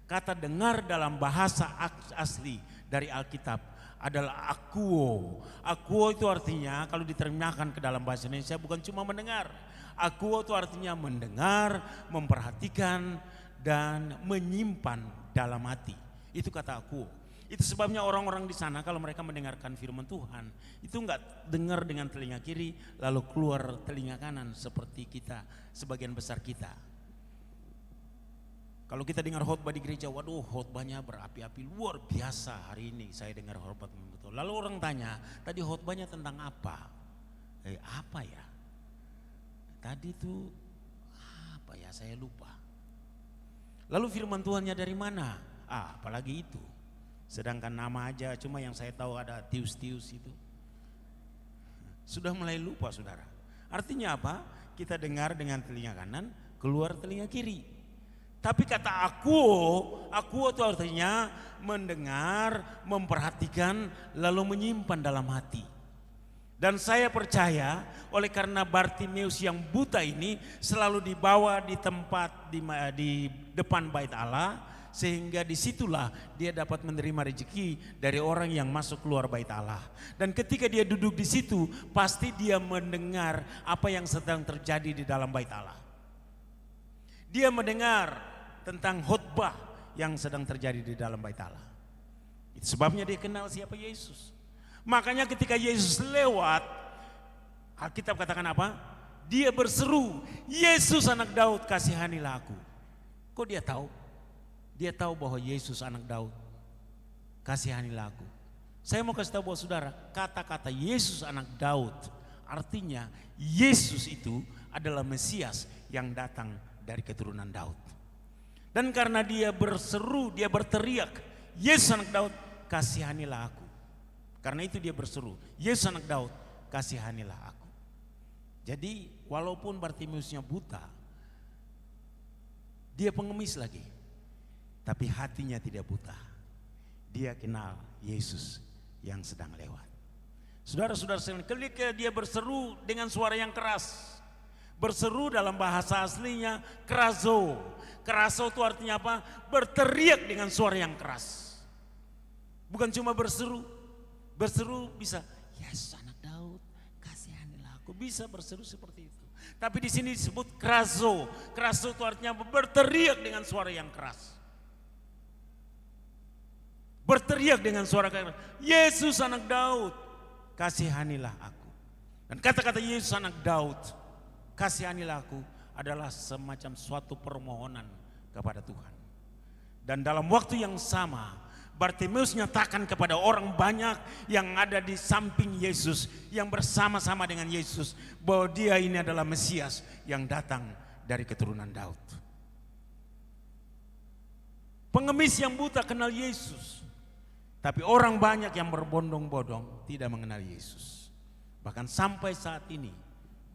Speaker 3: kata dengar dalam bahasa asli dari Alkitab adalah akuo. Akuo itu artinya kalau diterjemahkan ke dalam bahasa Indonesia bukan cuma mendengar. Akuo itu artinya mendengar, memperhatikan dan menyimpan dalam hati. Itu kata akuo. Itu sebabnya orang-orang di sana kalau mereka mendengarkan firman Tuhan itu enggak dengar dengan telinga kiri lalu keluar telinga kanan seperti kita, sebagian besar kita. Kalau kita dengar khotbah di gereja, waduh khotbahnya berapi-api, luar biasa hari ini saya dengar khotbah betul. Lalu orang tanya, tadi khotbahnya tentang apa? Apa ya? Tadi itu apa ya, saya lupa. Lalu firman Tuhannya dari mana? Apalagi itu. Sedangkan nama aja cuma yang saya tahu ada tius-tius itu. Sudah mulai lupa saudara. Artinya apa? Kita dengar dengan telinga kanan, keluar telinga kiri. Tapi kata akuo itu artinya mendengar, memperhatikan, lalu menyimpan dalam hati. Dan saya percaya oleh karena Bartimeus yang buta ini selalu dibawa di tempat di depan bait Allah, sehingga disitulah dia dapat menerima rezeki dari orang yang masuk keluar bait Allah. Dan ketika dia duduk di situ, pasti dia mendengar apa yang sedang terjadi di dalam bait Allah. Dia mendengar tentang khotbah yang sedang terjadi di dalam bait Allah. Itu sebabnya dia kenal siapa Yesus. Makanya ketika Yesus lewat, Alkitab katakan apa? Dia berseru, Yesus anak Daud, kasihanilah aku. Kok dia tahu? Dia tahu bahwa Yesus anak Daud, kasihanilah aku. Saya mau kasih tahu buat saudara, kata-kata Yesus anak Daud artinya Yesus itu adalah Mesias yang datang dari keturunan Daud. Dan karena dia berseru, dia berteriak, Yesus anak Daud, kasihanilah aku. Karena itu dia berseru, Yesus anak Daud, kasihanilah aku. Jadi walaupun Bartimeusnya buta, dia pengemis lagi, tapi hatinya tidak buta. Dia kenal Yesus yang sedang lewat. Saudara-saudara sekalian, ketika dia berseru dengan suara yang keras, berseru dalam bahasa aslinya krazo. Krazo itu artinya apa? Berteriak dengan suara yang keras. Bukan cuma berseru. Berseru bisa, Yesus anak Daud, kasihanilah aku. Bisa berseru seperti itu. Tapi di sini disebut krazo. Krazo itu artinya berteriak dengan suara yang keras. Berteriak dengan suara keras, Yesus anak Daud, kasihanilah aku. Dan kata-kata Yesus anak Daud, kasihanilah aku adalah semacam suatu permohonan kepada Tuhan. Dan dalam waktu yang sama, Bartimeus nyatakan kepada orang banyak yang ada di samping Yesus, yang bersama-sama dengan Yesus, bahwa dia ini adalah Mesias yang datang dari keturunan Daud. Pengemis yang buta kenal Yesus, tapi orang banyak yang berbondong-bondong tidak mengenal Yesus. Bahkan sampai saat ini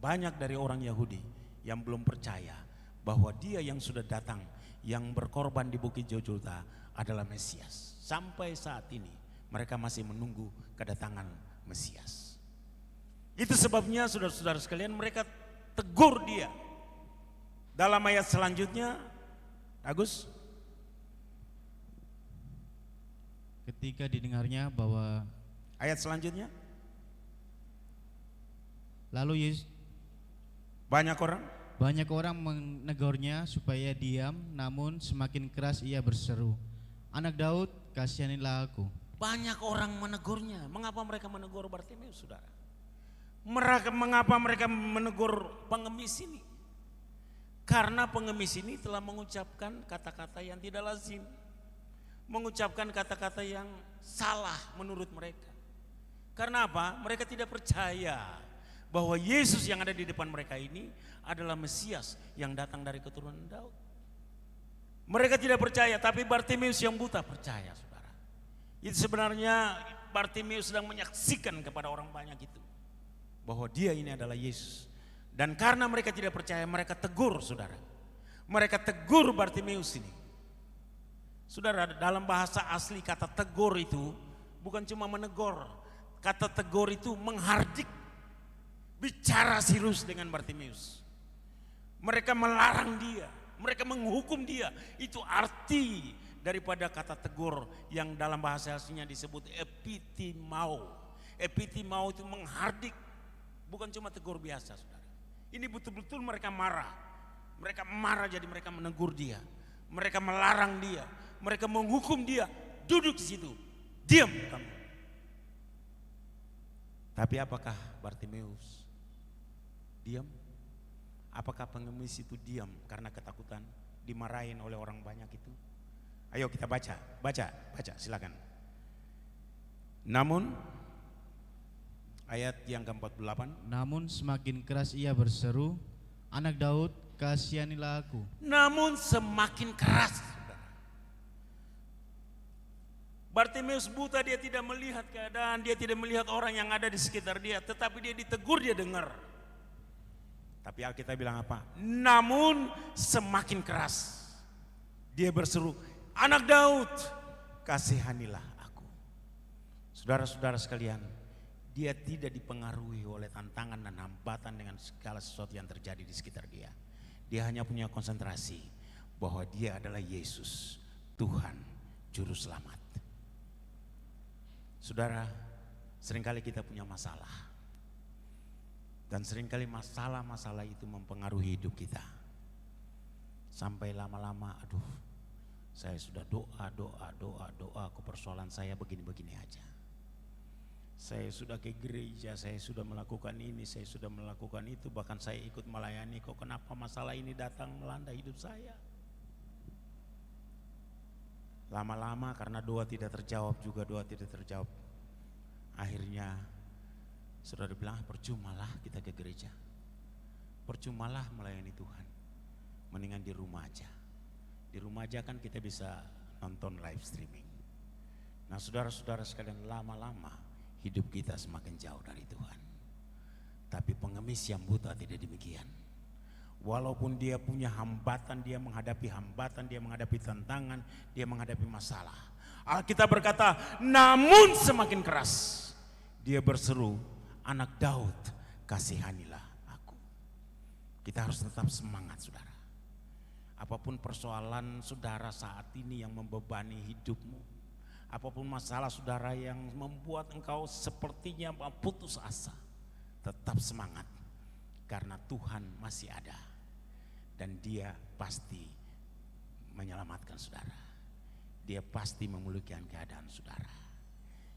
Speaker 3: banyak dari orang Yahudi yang belum percaya bahwa dia yang sudah datang, yang berkorban di Bukit Jojulta adalah Mesias. Sampai saat ini mereka masih menunggu kedatangan Mesias. Itu sebabnya saudara-saudara sekalian mereka tegur dia. Dalam ayat selanjutnya, Agus,
Speaker 4: Ketika didengarnya bahwa
Speaker 3: ayat selanjutnya,
Speaker 4: lalu Yesus,
Speaker 3: banyak orang
Speaker 4: banyak orang menegurnya supaya diam, namun semakin keras ia berseru, "Anak Daud, kasihanilah aku."
Speaker 3: banyak orang menegurnya. Mengapa mereka menegur Bartimeus, saudara? Mengapa mereka menegur pengemis ini? Karena pengemis ini telah mengucapkan kata-kata yang tidak lazim, mengucapkan kata-kata yang salah menurut mereka. Karena apa? Mereka tidak percaya bahwa Yesus yang ada di depan mereka ini adalah Mesias yang datang dari keturunan Daud. Mereka tidak percaya, tapi Bartimeus yang buta percaya, saudara. Itu sebenarnya Bartimeus sedang menyaksikan kepada orang banyak itu bahwa dia ini adalah Yesus. Dan karena mereka tidak percaya, mereka tegur, saudara. Mereka tegur Bartimeus ini. Saudara, dalam bahasa asli kata tegur itu bukan cuma menegur. Kata tegur itu menghardik, bicara serius dengan Bartimeus. Mereka melarang dia, mereka menghukum dia. Itu arti daripada kata tegur yang dalam bahasa aslinya disebut epitimau. Epitimau itu menghardik, bukan cuma tegur biasa, saudara. Ini betul-betul mereka marah. Mereka marah, jadi mereka menegur dia. Mereka melarang dia, mereka menghukum dia. Duduk di situ, diam kamu. Tapi apakah Bartimeus diam? Apakah pengemis itu diam karena ketakutan, dimarahin oleh orang banyak itu? Ayo kita baca silakan. Namun ayat yang ke-48,
Speaker 4: Namun semakin keras ia berseru, "Anak Daud, kasihanilah aku."
Speaker 3: namun semakin keras, saudara. Bartimeus buta, dia tidak melihat keadaan, dia tidak melihat orang yang ada di sekitar dia, tetapi dia ditegur, dia dengar. Tapi Alkitab bilang apa? Namun semakin keras dia berseru, "Anak Daud, kasihanilah aku." Saudara-saudara sekalian, dia tidak dipengaruhi oleh tantangan dan hambatan dengan segala sesuatu yang terjadi di sekitar dia. Dia hanya punya konsentrasi bahwa dia adalah Yesus, Tuhan, Juru Selamat. Saudara, seringkali kita punya masalah. Dan seringkali masalah-masalah itu mempengaruhi hidup kita. Sampai lama-lama, aduh, saya sudah doa ke persoalan saya begini-begini aja. Saya sudah ke gereja, saya sudah melakukan ini, saya sudah melakukan itu, bahkan saya ikut melayani, kok kenapa masalah ini datang melanda hidup saya? Lama-lama karena doa tidak terjawab, akhirnya saudara bilang, percumalah kita ke gereja, percumalah melayani Tuhan, mendingan di rumah aja. Di rumah aja kan kita bisa nonton live streaming. Nah saudara-saudara sekalian, lama-lama hidup kita semakin jauh dari Tuhan. Tapi pengemis yang buta tidak demikian. Walaupun dia punya hambatan, dia menghadapi tantangan, dia menghadapi masalah. Alkitab berkata, namun semakin keras dia berseru, "Anak Daud, kasihanilah aku." Kita harus tetap semangat, saudara. Apapun persoalan saudara saat ini yang membebani hidupmu, apapun masalah saudara yang membuat engkau sepertinya putus asa, tetap semangat, karena Tuhan masih ada dan Dia pasti menyelamatkan saudara. Dia pasti memulihkan keadaan saudara.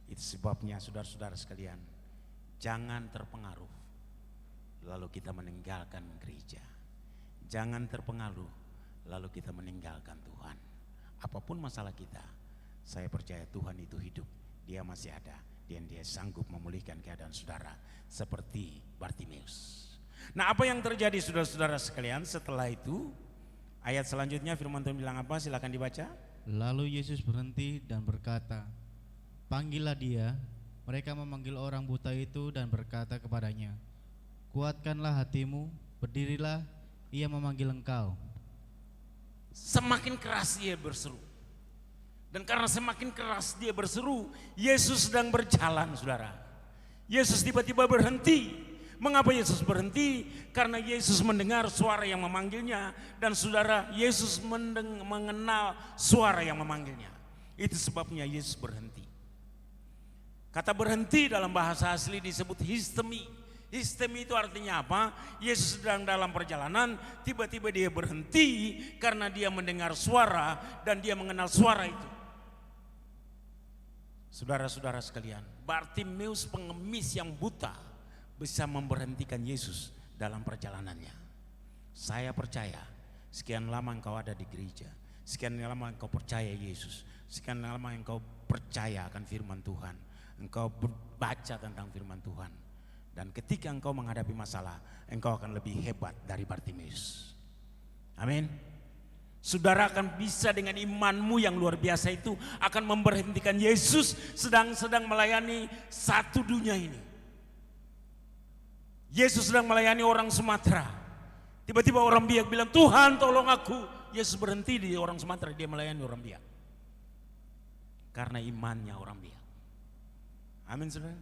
Speaker 3: Itu sebabnya saudara-saudara sekalian, jangan terpengaruh lalu kita meninggalkan gereja. Jangan terpengaruh lalu kita meninggalkan Tuhan. Apapun masalah kita, saya percaya Tuhan itu hidup, Dia masih ada, dan Dia sanggup memulihkan keadaan saudara seperti Bartimeus. Nah, apa yang terjadi saudara-saudara sekalian setelah itu? Ayat selanjutnya firman Tuhan bilang apa? Silakan dibaca.
Speaker 4: Lalu Yesus berhenti dan berkata, "Panggillah dia." Mereka memanggil orang buta itu dan berkata kepadanya, "Kuatkanlah hatimu, berdirilah, ia memanggil engkau.
Speaker 3: Semakin keras dia berseru. Dan karena semakin keras dia berseru, Yesus sedang berjalan, saudara. Yesus tiba-tiba berhenti. Mengapa Yesus berhenti? Karena Yesus mendengar suara yang memanggilnya. Dan saudara, Yesus mengenal suara yang memanggilnya. Itu sebabnya Yesus berhenti. Kata berhenti dalam bahasa asli disebut histemi. Histemi itu artinya apa? Yesus sedang dalam perjalanan, tiba-tiba dia berhenti karena dia mendengar suara dan dia mengenal suara itu. Saudara-saudara sekalian, Bartimeus pengemis yang buta bisa memberhentikan Yesus dalam perjalanannya. Saya percaya, sekian lama engkau ada di gereja, sekian lama engkau percaya Yesus, sekian lama engkau percaya akan firman Tuhan, engkau baca tentang firman Tuhan, dan ketika engkau menghadapi masalah, engkau akan lebih hebat dari Bartimeus. Amin. Saudara akan bisa dengan imanmu yang luar biasa itu akan memberhentikan Yesus sedang melayani satu dunia ini. Yesus sedang melayani orang Sumatera. Tiba-tiba orang Biak bilang, Tuhan tolong aku. Yesus berhenti di orang Sumatera, dia melayani orang Biak. Karena imannya orang Biak. Amin saudara.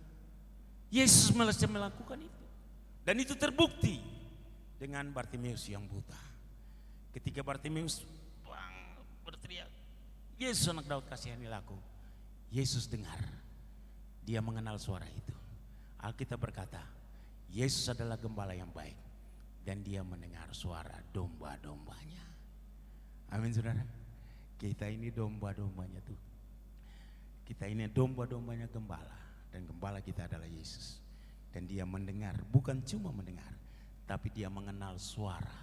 Speaker 3: Yesus melakukan itu. Dan itu terbukti dengan Bartimeus yang buta. Ketika Bartimeus berteriak, Yesus anak Daud kasihanilah aku. Yesus dengar, dia mengenal suara itu. Alkitab berkata, Yesus adalah gembala yang baik dan dia mendengar suara domba-dombanya. Amin saudara. Kita ini domba-dombanya tuh. Kita ini domba-dombanya gembala dan gembala kita adalah Yesus. Dan dia mendengar, bukan cuma mendengar, tapi dia mengenal suara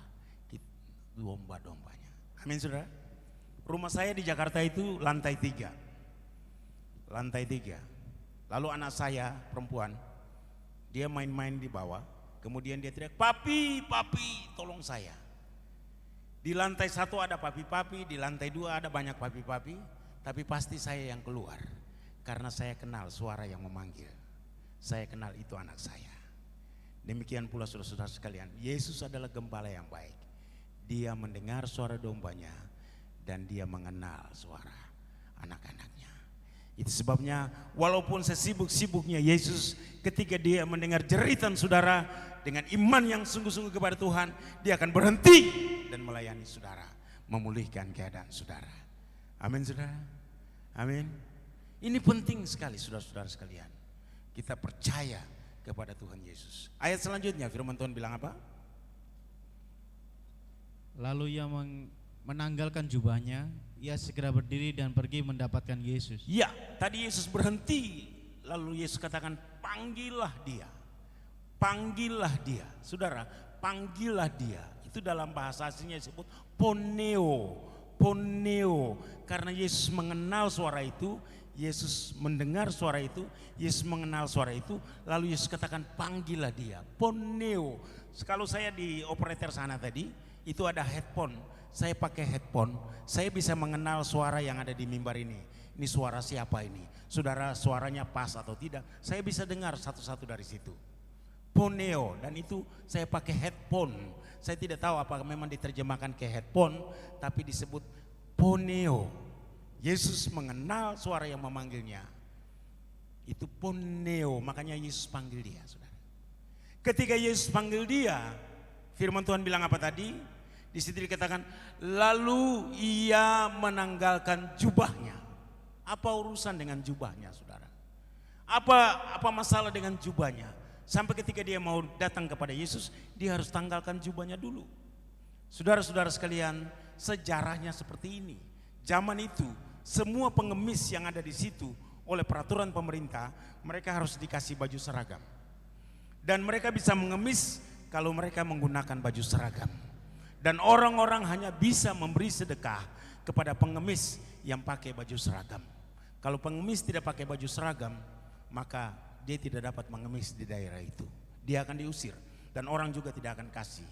Speaker 3: domba-dombanya. Amin saudara. Rumah saya di Jakarta itu lantai 3. Lantai 3. Lalu anak saya perempuan, dia main-main di bawah. Kemudian dia teriak, papi, papi, tolong saya. Di lantai 1 ada papi-papi, di lantai 2 ada banyak papi-papi. Tapi pasti saya yang keluar. Karena saya kenal suara yang memanggil. Saya kenal itu anak saya. Demikian pula saudara-saudara sekalian, Yesus adalah gembala yang baik. Dia mendengar suara dombanya dan dia mengenal suara anak-anaknya. Itu sebabnya walaupun sesibuk-sibuknya Yesus, ketika dia mendengar jeritan saudara dengan iman yang sungguh-sungguh kepada Tuhan, dia akan berhenti dan melayani saudara, memulihkan keadaan saudara. Amin saudara. Amin. Ini penting sekali saudara-saudara sekalian. Kita percaya kepada Tuhan Yesus. Ayat selanjutnya firman Tuhan bilang apa?
Speaker 4: Lalu ia menanggalkan jubahnya, ia segera berdiri dan pergi mendapatkan Yesus.
Speaker 3: Ya, tadi Yesus berhenti, lalu Yesus katakan, panggillah dia. Panggillah dia. Saudara, panggillah dia. Itu dalam bahasa aslinya disebut poneo. Poneo. Karena Yesus mengenal suara itu, Yesus mendengar suara itu, Yesus mengenal suara itu, lalu Yesus katakan panggillah dia. Poneo. Kalau saya di operator sana tadi, itu ada headphone, saya pakai headphone, saya bisa mengenal suara yang ada di mimbar ini. Ini suara siapa ini? Saudara, suaranya pas atau tidak? Saya bisa dengar satu-satu dari situ. Poneo, dan itu saya pakai headphone. Saya tidak tahu apakah memang diterjemahkan ke headphone, tapi disebut poneo. Yesus mengenal suara yang memanggilnya. Itu poneo, makanya Yesus panggil dia, saudara. Ketika Yesus panggil dia, firman Tuhan bilang apa tadi? Di situ dikatakan, lalu ia menanggalkan jubahnya. Apa urusan dengan jubahnya, saudara? Apa masalah dengan jubahnya? Sampai ketika dia mau datang kepada Yesus, dia harus tanggalkan jubahnya dulu. Saudara-saudara sekalian, sejarahnya seperti ini. Zaman itu, semua pengemis yang ada di situ oleh peraturan pemerintah, mereka harus dikasih baju seragam. Dan mereka bisa mengemis kalau mereka menggunakan baju seragam. Dan orang-orang hanya bisa memberi sedekah kepada pengemis yang pakai baju seragam. Kalau pengemis tidak pakai baju seragam, maka dia tidak dapat mengemis di daerah itu. Dia akan diusir dan orang juga tidak akan kasih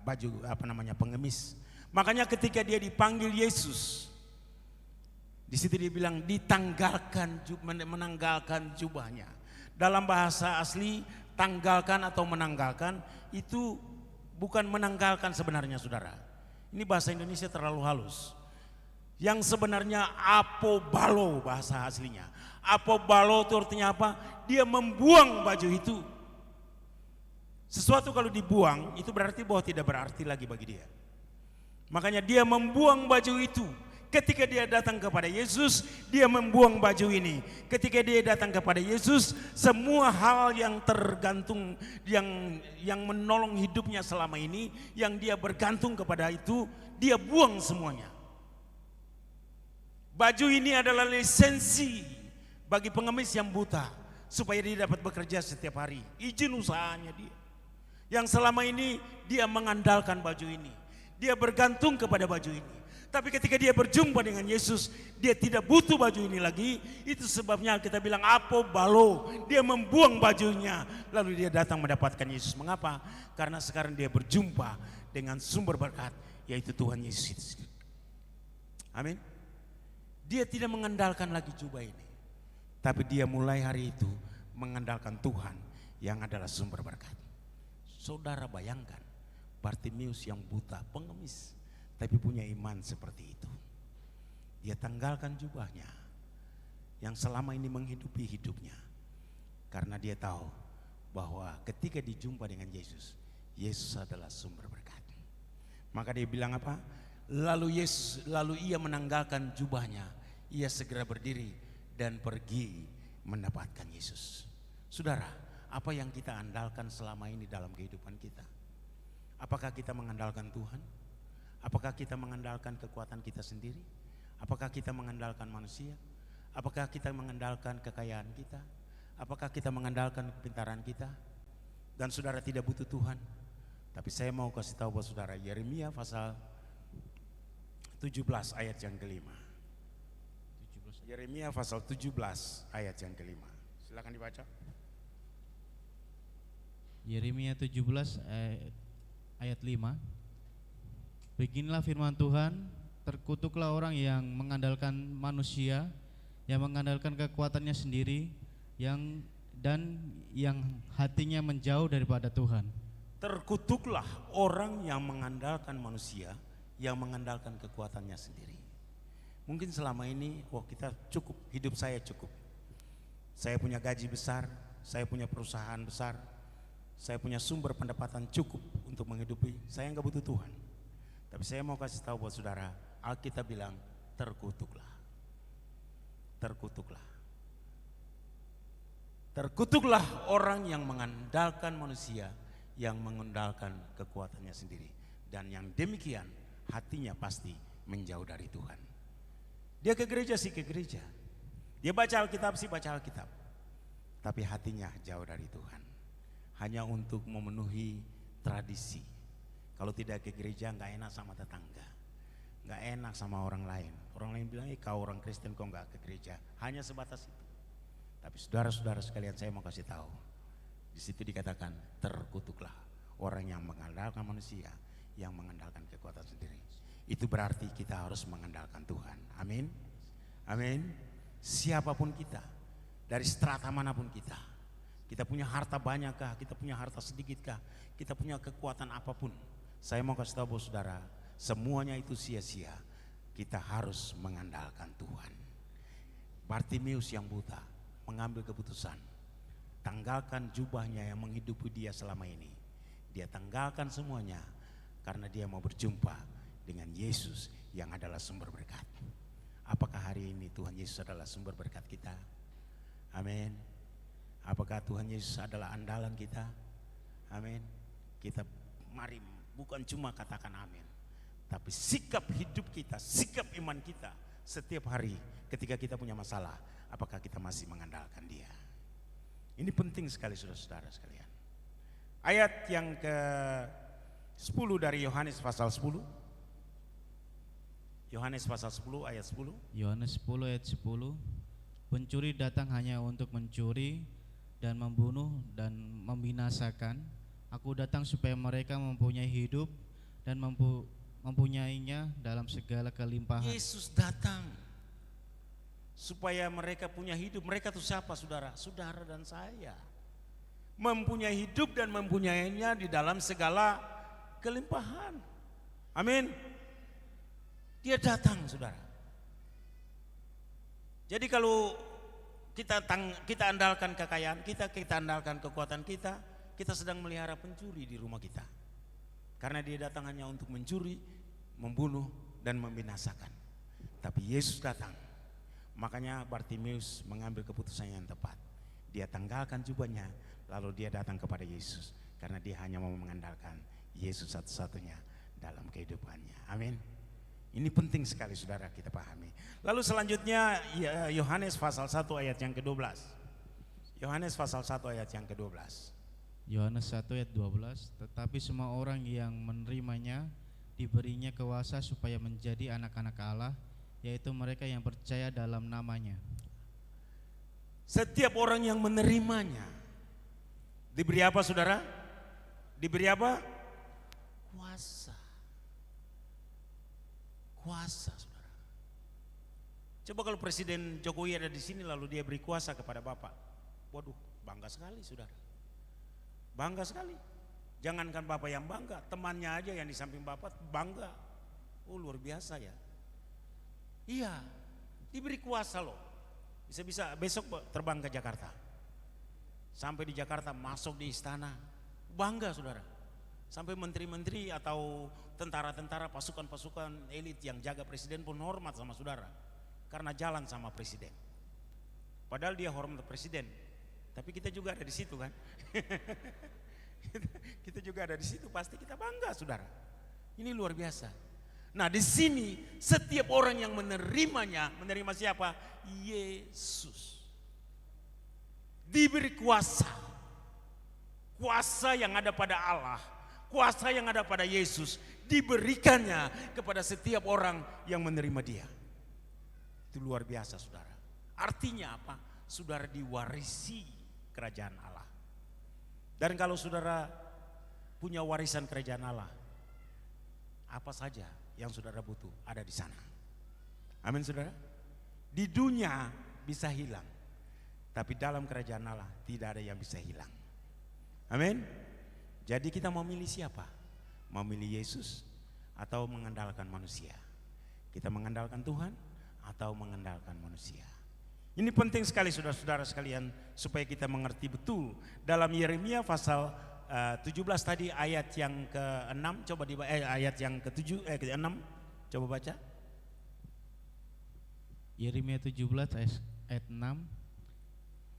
Speaker 3: baju pengemis. Makanya ketika dia dipanggil Yesus, di situ dia bilang menanggalkan jubahnya. Dalam bahasa asli, tanggalkan atau menanggalkan itu bukan menanggalkan sebenarnya saudara. Ini bahasa Indonesia terlalu halus. Yang sebenarnya apobalo bahasa aslinya. Apobalo itu artinya apa? Dia membuang baju itu. Sesuatu kalau dibuang itu berarti bahwa tidak berarti lagi bagi dia. Makanya dia membuang baju itu. Ketika dia datang kepada Yesus, dia membuang baju ini. Ketika dia datang kepada Yesus, semua hal yang tergantung, yang menolong hidupnya selama ini, yang dia bergantung kepada itu, dia buang semuanya. Baju ini adalah lisensi bagi pengemis yang buta, supaya dia dapat bekerja setiap hari. Izin usahanya dia. Yang selama ini dia mengandalkan baju ini. Dia bergantung kepada baju ini. Tapi ketika dia berjumpa dengan Yesus, dia tidak butuh baju ini lagi. Itu sebabnya kita bilang apobalo. Dia membuang bajunya, lalu dia datang mendapatkan Yesus. Mengapa? Karena sekarang dia berjumpa dengan sumber berkat, yaitu Tuhan Yesus. Amin. Dia tidak mengandalkan lagi jubah ini, tapi dia mulai hari itu mengandalkan Tuhan yang adalah sumber berkat. Saudara bayangkan, Bartimeus yang buta, pengemis, tapi punya iman seperti itu. Dia tanggalkan jubahnya yang selama ini menghidupi hidupnya, karena dia tahu bahwa ketika dijumpa dengan Yesus, Yesus adalah sumber berkat. Maka dia bilang apa? Lalu ia menanggalkan jubahnya, ia segera berdiri dan pergi mendapatkan Yesus. Saudara, apa yang kita andalkan selama ini dalam kehidupan kita? Apakah kita mengandalkan Tuhan? Apakah kita mengandalkan kekuatan kita sendiri? Apakah kita mengandalkan manusia? Apakah kita mengandalkan kekayaan kita? Apakah kita mengandalkan kepintaran kita? Dan saudara tidak butuh Tuhan. Tapi saya mau kasih tahu buat saudara, Yeremia pasal 17 ayat yang kelima. Yeremia pasal 17 ayat yang kelima. Silakan dibaca.
Speaker 4: Yeremia 17 ayat 5. Beginilah firman Tuhan, terkutuklah orang yang mengandalkan manusia, yang mengandalkan kekuatannya sendiri, yang hatinya menjauh daripada Tuhan.
Speaker 3: Terkutuklah orang yang mengandalkan manusia, yang mengandalkan kekuatannya sendiri. Mungkin selama ini, kita cukup, hidup saya cukup. Saya punya gaji besar, saya punya perusahaan besar, saya punya sumber pendapatan cukup untuk menghidupi, saya nggak butuh Tuhan. Tapi saya mau kasih tahu buat saudara, Alkitab bilang terkutuklah. Terkutuklah. Terkutuklah orang yang mengandalkan manusia, yang mengandalkan kekuatannya sendiri. Dan yang demikian hatinya pasti menjauh dari Tuhan. Dia ke gereja sih ke gereja. Dia baca Alkitab sih baca Alkitab. Tapi hatinya jauh dari Tuhan. Hanya untuk memenuhi tradisi. Kalau tidak ke gereja nggak enak sama tetangga, nggak enak sama orang lain. Orang lain bilang, kau orang Kristen kok nggak ke gereja. Hanya sebatas itu. Tapi saudara-saudara sekalian, saya mau kasih tahu. Di situ dikatakan terkutuklah orang yang mengandalkan manusia, yang mengandalkan kekuatan sendiri. Itu berarti kita harus mengandalkan Tuhan. Amin. Amin. Siapapun kita, dari strata manapun kita punya harta banyakkah, kita punya harta sedikitkah, kita punya kekuatan apapun. Saya mau kasih tahu buat saudara, semuanya itu sia-sia. Kita harus mengandalkan Tuhan. Bartimeus yang buta mengambil keputusan, tanggalkan jubahnya yang menghidupi dia selama ini. Dia tanggalkan semuanya karena dia mau berjumpa dengan Yesus yang adalah sumber berkat. Apakah hari ini Tuhan Yesus adalah sumber berkat kita? Amin. Apakah Tuhan Yesus adalah andalan kita? Amin. Kita mari bukan cuma katakan amin, tapi sikap hidup kita, sikap iman kita setiap hari ketika kita punya masalah, apakah kita masih mengandalkan Dia? Ini penting sekali saudara-saudara sekalian. Ayat yang ke-10 dari Yohanes pasal 10. Yohanes pasal 10 ayat 10.
Speaker 4: Yohanes 10 ayat 10. Pencuri datang hanya untuk mencuri dan membunuh dan membinasakan. Aku datang supaya mereka mempunyai hidup dan mempunyainya dalam segala kelimpahan.
Speaker 3: Yesus datang supaya mereka punya hidup. Mereka itu siapa saudara? Saudara dan saya. Mempunyai hidup dan mempunyainya di dalam segala kelimpahan. Amin. Dia datang, saudara. Jadi kalau kita andalkan kekayaan kita andalkan kekuatan kita sedang melihara pencuri di rumah kita. Karena dia datang hanya untuk mencuri, membunuh, dan membinasakan. Tapi Yesus datang. Makanya Bartimeus mengambil keputusan yang tepat. Dia tanggalkan jubahnya, lalu dia datang kepada Yesus. Karena dia hanya mau mengandalkan Yesus satu-satunya dalam kehidupannya. Amin. Ini penting sekali saudara kita pahami. Lalu selanjutnya Yohanes pasal 1 ayat yang ke-12. Yohanes pasal 1 ayat yang ke-12.
Speaker 4: Yohanes 1 ayat 12, tetapi semua orang yang menerimanya diberinya kuasa supaya menjadi anak-anak Allah, yaitu mereka yang percaya dalam namanya.
Speaker 3: Setiap orang yang menerimanya diberi apa saudara? Diberi apa? Kuasa. Kuasa saudara. Coba kalau Presiden Jokowi ada di sini lalu dia beri kuasa kepada Bapak. Waduh, bangga sekali saudara. Bangga sekali. Jangankan Bapak yang bangga, temannya aja yang di samping Bapak bangga. Oh luar biasa ya. Iya, diberi kuasa loh. Bisa-bisa besok terbang ke Jakarta. Sampai di Jakarta masuk di istana. Bangga saudara. Sampai menteri-menteri atau tentara-tentara, pasukan-pasukan elit yang jaga presiden pun hormat sama saudara. Karena jalan sama presiden. Padahal dia hormat presiden. Tapi kita juga ada di situ kan. Kita juga ada di situ, pasti kita bangga saudara. Ini luar biasa. Nah di sini setiap orang yang menerimanya, menerima siapa? Yesus. Diberi kuasa. Kuasa yang ada pada Allah, kuasa yang ada pada Yesus diberikannya kepada setiap orang yang menerima dia. Itu luar biasa saudara. Artinya apa? Saudara diwarisi kerajaan Allah. Dan kalau saudara punya warisan kerajaan Allah, apa saja yang saudara butuh ada di sana. Amin saudara. Di dunia bisa hilang, tapi dalam kerajaan Allah tidak ada yang bisa hilang. Amin. Jadi kita mau milih siapa? Mau milih Yesus atau mengandalkan manusia? Kita mengandalkan Tuhan atau mengandalkan manusia? Ini penting sekali saudara-saudara sekalian supaya kita mengerti betul. Dalam Yeremia pasal 17 tadi ayat yang ke-6 coba ayat yang ke-7 ke-6 coba baca.
Speaker 4: Yeremia 17 ayat 6.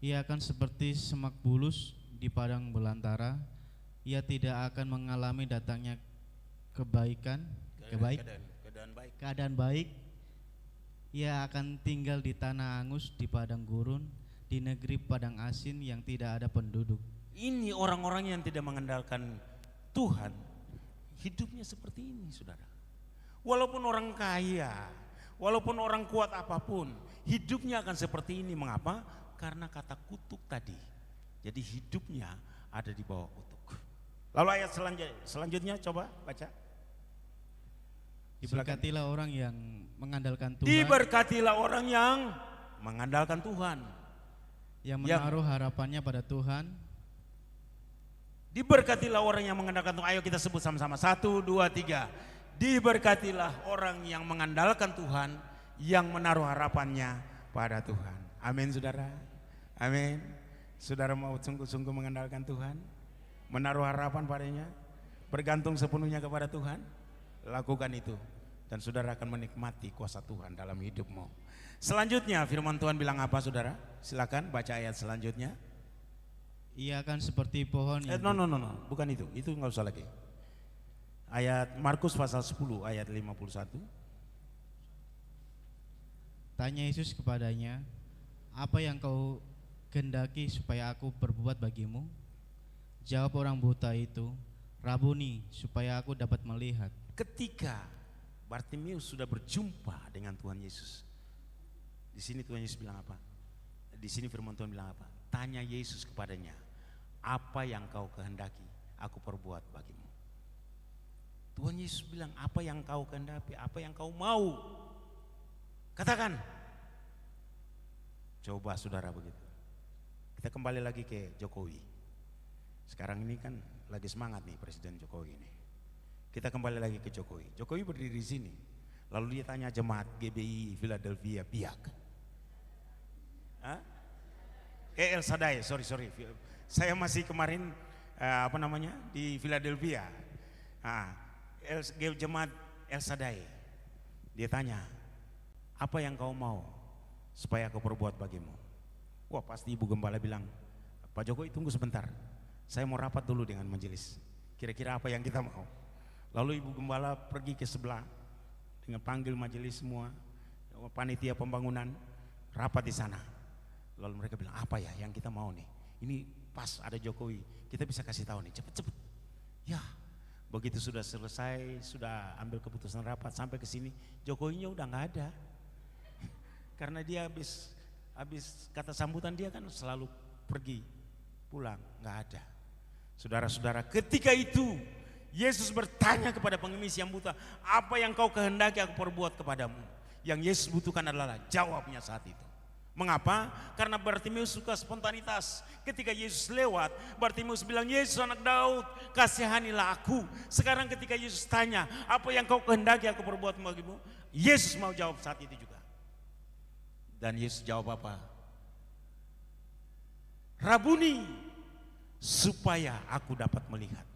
Speaker 4: Ia akan seperti semak bulus di padang belantara. Ia tidak akan mengalami datangnya keadaan baik. Ia akan tinggal di tanah angus, di padang gurun, di negeri padang asin yang tidak ada penduduk.
Speaker 3: Ini orang-orang yang tidak mengandalkan Tuhan, hidupnya seperti ini saudara. Walaupun orang kaya, walaupun orang kuat apapun, hidupnya akan seperti ini. Mengapa? Karena kata kutuk tadi. Jadi hidupnya ada di bawah kutuk. Lalu ayat selanjutnya coba baca.
Speaker 4: Diberkatilah orang yang mengandalkan Tuhan,
Speaker 3: Diberkatilah orang yang mengandalkan Tuhan,
Speaker 4: yang menaruh harapannya pada Tuhan.
Speaker 3: Diberkatilah orang yang mengandalkan Tuhan. Ayo kita sebut sama-sama. 1, 2, 3. Diberkatilah orang yang mengandalkan Tuhan, yang menaruh harapannya pada Tuhan. Amin saudara. Amin. Saudara mau sungguh-sungguh mengandalkan Tuhan, menaruh harapan padanya, bergantung sepenuhnya kepada Tuhan, lakukan itu. Dan saudara akan menikmati kuasa Tuhan dalam hidupmu. Selanjutnya firman Tuhan bilang apa saudara? Silakan baca ayat selanjutnya.
Speaker 4: Ia akan seperti pohon yang
Speaker 3: No, bukan itu nggak usah lagi. Ayat Markus pasal 10 ayat 51.
Speaker 4: Tanya Yesus kepadanya, apa yang kau kehendaki supaya aku perbuat bagimu? Jawab orang buta itu, Rabuni, supaya aku dapat melihat.
Speaker 3: Ketika Bartimeus sudah berjumpa dengan Tuhan Yesus, di sini Tuhan Yesus bilang apa? Di sini firman Tuhan bilang apa? Tanya Yesus kepadanya, apa yang kau kehendaki aku perbuat bagimu. Tuhan Yesus bilang, apa yang kau kehendaki, apa yang kau mau, katakan. Coba saudara begitu. Kita kembali lagi ke Jokowi. Sekarang ini kan lagi semangat nih Presiden Jokowi ini. Kita kembali lagi ke Jokowi. Jokowi berdiri di sini. Lalu dia tanya jemaat GBI Philadelphia Biak. Hah? El Shaddai, sorry. Saya masih kemarin di Philadelphia. Jemaat El Shaddai. Dia tanya, apa yang kau mau supaya aku perbuat bagimu? Wah, pasti Ibu Gembala bilang, Pak Jokowi tunggu sebentar, saya mau rapat dulu dengan majelis. Kira-kira apa yang kita mau? Lalu Ibu Gembala pergi ke sebelah dengan panggil majelis semua, panitia pembangunan, rapat di sana. Lalu mereka bilang, apa ya yang kita mau nih? Ini pas ada Jokowi, kita bisa kasih tahu nih, cepet. Ya, begitu sudah selesai, sudah ambil keputusan rapat sampai ke sini, Jokowinya udah nggak ada. Karena dia habis kata sambutan dia kan selalu pergi, pulang, nggak ada. Saudara-saudara, ketika itu Yesus bertanya kepada pengemis yang buta, apa yang kau kehendaki aku perbuat kepadamu? Yang Yesus butuhkan adalah jawabnya saat itu. Mengapa? Karena Bartimeus suka spontanitas. Ketika Yesus lewat, Bartimeus bilang, Yesus anak Daud, kasihanilah aku. Sekarang ketika Yesus tanya, apa yang kau kehendaki aku perbuat bagimu? Yesus mau jawab saat itu juga. Dan Yesus jawab apa? Rabuni, supaya aku dapat melihat.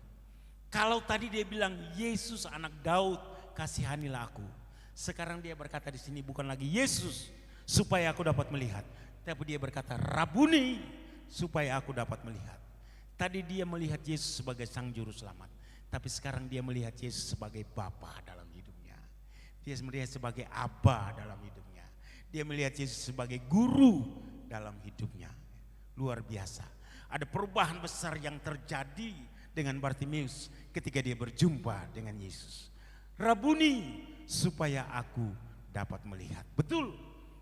Speaker 3: Kalau tadi dia bilang Yesus anak Daud, kasihanilah aku. Sekarang dia berkata di sini bukan lagi Yesus supaya aku dapat melihat, tapi dia berkata Rabuni supaya aku dapat melihat. Tadi dia melihat Yesus sebagai sang juru selamat, tapi sekarang dia melihat Yesus sebagai Bapa dalam hidupnya. Dia melihat sebagai Aba dalam hidupnya. Dia melihat Yesus sebagai guru dalam hidupnya. Luar biasa. Ada perubahan besar yang terjadi dengan Bartimeus ketika dia berjumpa dengan Yesus. Rabuni, supaya aku dapat melihat. Betul,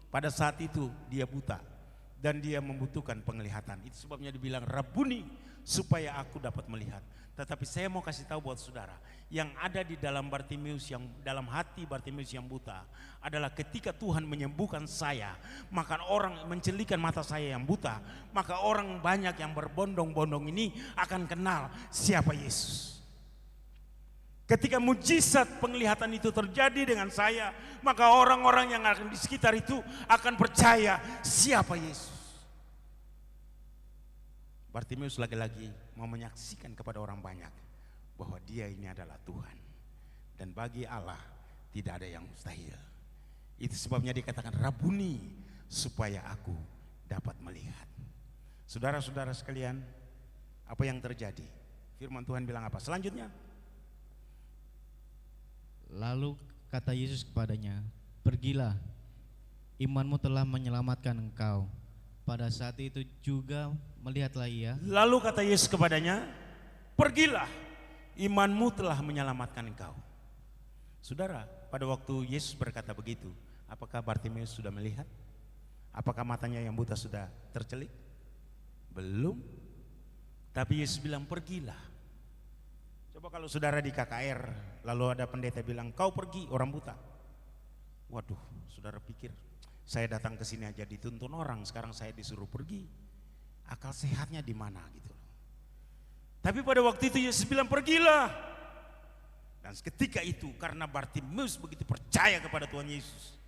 Speaker 3: pada saat itu dia buta dan dia membutuhkan penglihatan. Itu sebabnya dibilang Rabuni, supaya aku dapat melihat. Tetapi saya mau kasih tahu buat saudara, yang ada di dalam Bartimeus, yang dalam hati Bartimeus yang buta adalah ketika Tuhan menyembuhkan saya, maka orang mencelikan mata saya yang buta, maka orang banyak yang berbondong-bondong ini akan kenal siapa Yesus. Ketika mujizat penglihatan itu terjadi dengan saya, maka orang-orang yang akan di sekitar itu akan percaya siapa Yesus. Bartimeus lagi-lagi mau menyaksikan kepada orang banyak bahwa dia ini adalah Tuhan. Dan bagi Allah tidak ada yang mustahil. Itu sebabnya dikatakan Rabuni, supaya aku dapat melihat. Saudara-saudara sekalian, apa yang terjadi? Firman Tuhan bilang apa? Selanjutnya,
Speaker 4: Lalu kata Yesus kepadanya, pergilah, imanmu telah menyelamatkan engkau. Pada saat itu juga melihatlah ia.
Speaker 3: lalu kata Yesus kepadanya, pergilah, imanmu telah menyelamatkan engkau. Saudara, pada waktu Yesus berkata begitu, apakah Bartimeus sudah melihat? Apakah matanya yang buta sudah tercelik? Belum. Tapi Yesus bilang pergilah. Coba kalau saudara di KKR, lalu ada pendeta bilang kau pergi orang buta. Waduh, saudara pikir saya datang ke sini aja dituntun orang, sekarang saya disuruh pergi. Akal sehatnya di mana gitu. Tapi pada waktu itu Yesus bilang pergilah. Dan ketika itu karena Bartimeus begitu percaya kepada Tuhan Yesus,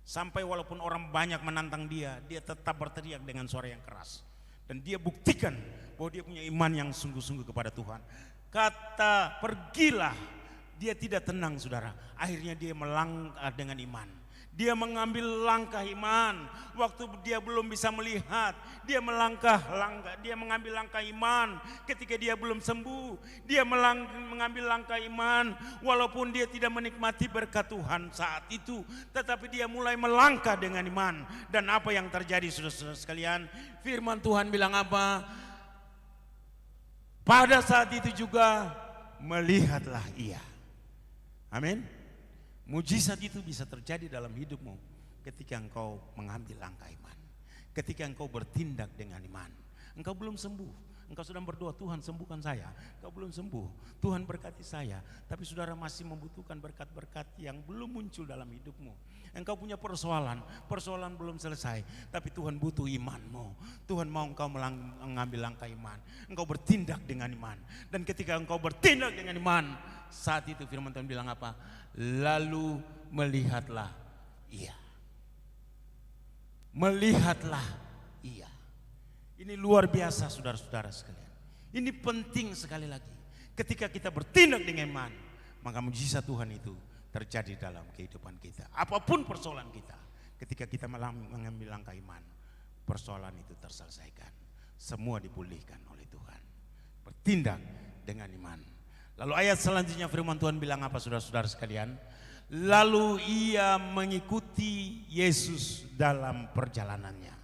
Speaker 3: sampai walaupun orang banyak menantang dia, dia tetap berteriak dengan suara yang keras. Dan dia buktikan bahwa dia punya iman yang sungguh-sungguh kepada Tuhan. Kata pergilah, dia tidak tenang saudara. Akhirnya dia melangkah dengan iman. Dia mengambil langkah iman. Waktu dia belum bisa melihat, dia dia mengambil langkah iman. Ketika dia belum sembuh, dia mengambil langkah iman. Walaupun dia tidak menikmati berkat Tuhan saat itu, tetapi dia mulai melangkah dengan iman. Dan apa yang terjadi saudara-saudara sekalian? Firman Tuhan bilang apa? Pada saat itu juga melihatlah ia. Amin. Mujizat itu bisa terjadi dalam hidupmu ketika engkau mengambil langkah iman. Ketika engkau bertindak dengan iman. Engkau belum sembuh, Engkau sedang berdoa, Tuhan sembuhkan saya. Engkau belum sembuh. Tuhan berkati saya. Tapi saudara masih membutuhkan berkat-berkat yang belum muncul dalam hidupmu. Engkau punya persoalan belum selesai. Tapi Tuhan butuh imanmu. Tuhan mau engkau mengambil langkah iman. Engkau bertindak dengan iman. Dan ketika engkau bertindak dengan iman, saat itu firman Tuhan bilang apa? Lalu melihatlah ia. Melihatlah ia. Ini luar biasa saudara-saudara sekalian. Ini penting sekali lagi. Ketika kita bertindak dengan iman, maka mujizat Tuhan itu terjadi dalam kehidupan kita. Apapun persoalan kita, ketika kita mengambil langkah iman, persoalan itu terselesaikan. Semua dipulihkan oleh Tuhan. Bertindak dengan iman. Lalu ayat selanjutnya firman Tuhan bilang apa saudara-saudara sekalian? Lalu ia mengikuti Yesus dalam perjalanannya.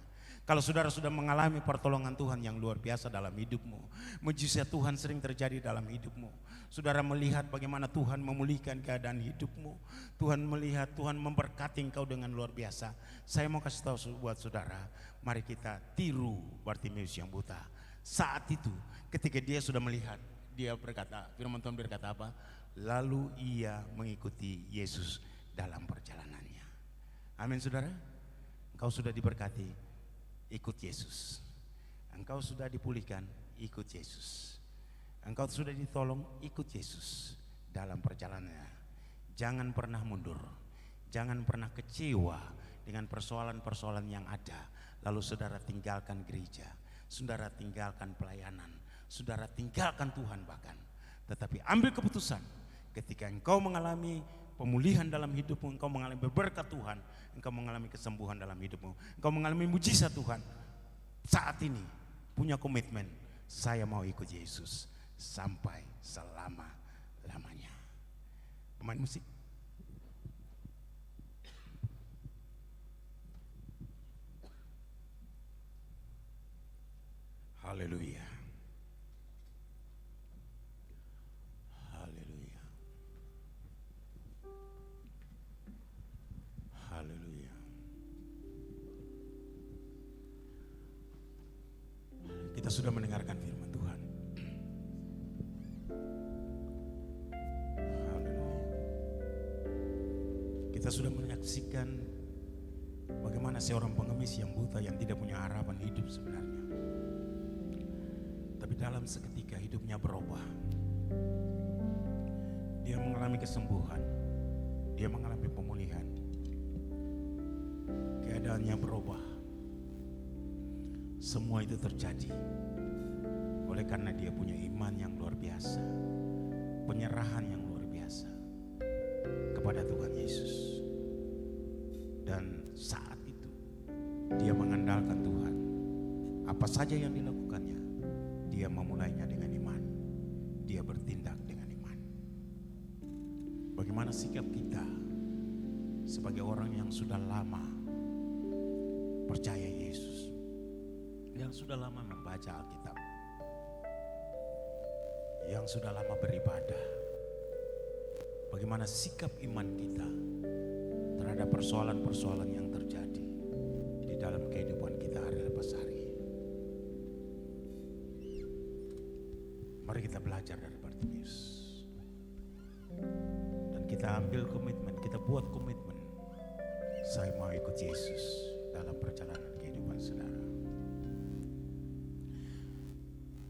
Speaker 3: Kalau saudara sudah mengalami pertolongan Tuhan yang luar biasa dalam hidupmu, mujizat Tuhan sering terjadi dalam hidupmu. Saudara melihat bagaimana Tuhan memulihkan keadaan hidupmu. Tuhan melihat, Tuhan memberkati engkau dengan luar biasa. Saya mau kasih tahu buat saudara, mari kita tiru Bartimeus yang buta. Saat itu ketika dia sudah melihat, dia berkata, firman Tuhan berkata apa? Lalu ia mengikuti Yesus dalam perjalanannya. Amin saudara. Engkau sudah diberkati, ikut Yesus. Engkau sudah dipulihkan, ikut Yesus. Engkau sudah ditolong, ikut Yesus dalam perjalanannya. Jangan pernah mundur. Jangan pernah kecewa dengan persoalan-persoalan yang ada. Lalu saudara tinggalkan gereja, saudara tinggalkan pelayanan, saudara tinggalkan Tuhan bahkan. Tetapi ambil keputusan ketika engkau mengalami pemulihan dalam hidupmu, engkau mengalami berkat Tuhan, engkau mengalami kesembuhan dalam hidupmu, engkau mengalami mujizat Tuhan. Saat ini punya komitmen, saya mau ikut Yesus sampai selama-lamanya. Pemain musik. Haleluya. Haleluya. Haleluya. Kita sudah mendengarkan firman Tuhan. Haleluya. Kita sudah menyaksikan bagaimana seorang pengemis yang buta yang tidak punya harapan hidup sebenarnya. Tapi dalam seketika hidupnya berubah. Dia mengalami kesembuhan. Dia mengalami pemulihan. Keadaannya berubah. Semua itu terjadi oleh karena dia punya iman yang luar biasa, penyerahan yang luar biasa kepada Tuhan Yesus. Dan saat itu dia mengandalkan Tuhan. Apa saja yang dilakukannya, dia memulainya dengan iman. Dia bertindak dengan iman. Bagaimana sikap kita sebagai orang yang sudah lama percaya Yesus, yang sudah lama membaca Alkitab, yang sudah lama beribadah? Bagaimana sikap iman kita terhadap persoalan-persoalan yang terjadi di dalam kehidupan kita hari lepas hari? Mari kita belajar dari Bartimeus. Dan kita ambil komitmen, kita buat komitmen. Saya mau ikut Yesus dalam perjalanan kehidupan saudara.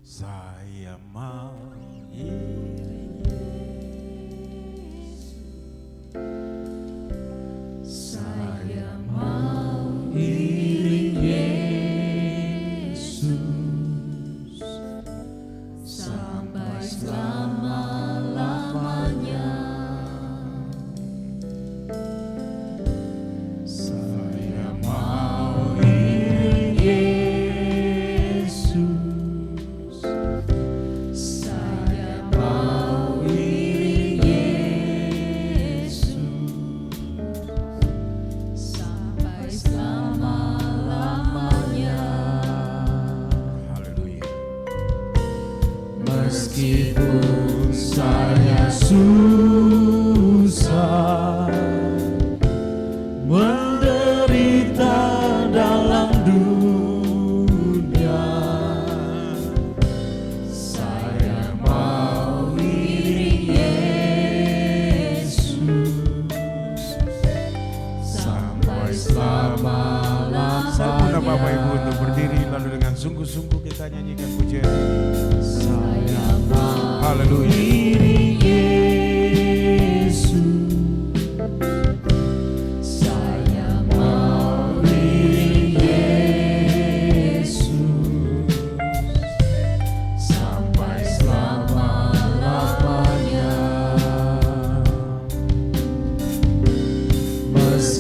Speaker 3: Saya mau iring Yesus. Saya mau iring Yesus sampai selama-lamanya. Saya mau iring Yesus. Saya mau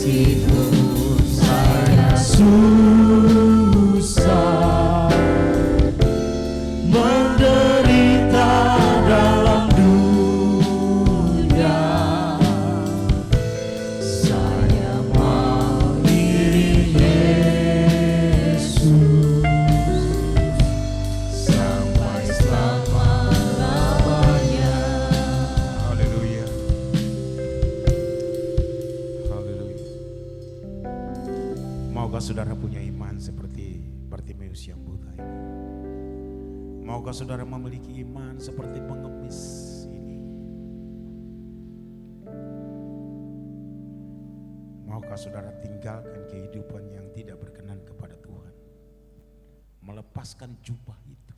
Speaker 1: Meskipun saya susah, menderita dalam dunia, saya mau iring Yesus sampai selama-lamanya.
Speaker 3: Haleluya. Haleluya. Maukah saudara punya iman seperti Bartimeus yang buta ini? Maukah saudara memiliki iman seperti pengemis ini? Maukah saudara tinggalkan kehidupan yang tidak berkenan kepada Tuhan? Melepaskan jubah itu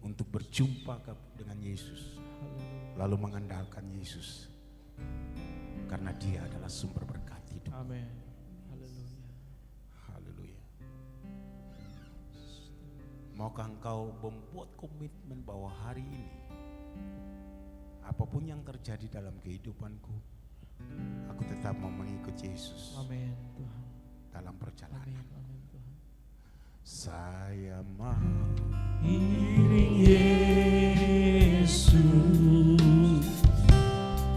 Speaker 3: untuk berjumpa dengan Yesus, lalu mengandalkan Yesus karena Dia adalah sumber berkat hidup.
Speaker 2: Amin. Haleluya.
Speaker 3: Haleluya. Maukah engkau membuat komitmen bahwa hari ini apapun yang terjadi dalam kehidupanku, aku tetap mau mengikut Yesus
Speaker 2: Amin Tuhan.
Speaker 3: dalam perjalanan.
Speaker 2: Amin. Amin Tuhan.
Speaker 3: Saya mau
Speaker 2: Iring Yesus,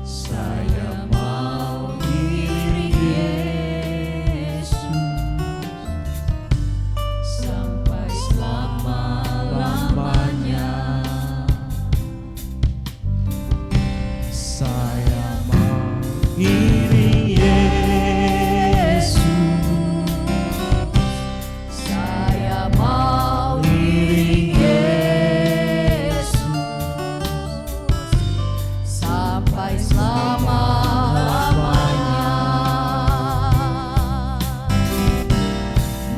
Speaker 2: saya mau iring Yesus sampai selama-lamanya. Saya mau iring Yesus, saya mau iring Yesus sampai selama-lamanya.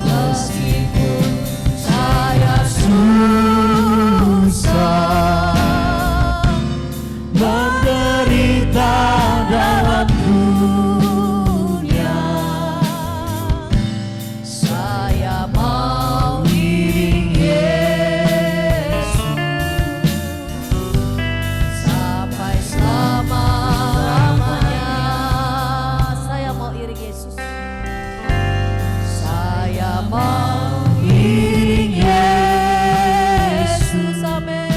Speaker 2: Meskipun saya susah, menderita dalam dunia, saya mau iring Yesus sampai selama-lamanya. Saya mau iring Yesus. Saya mau iring Yesus. Amin.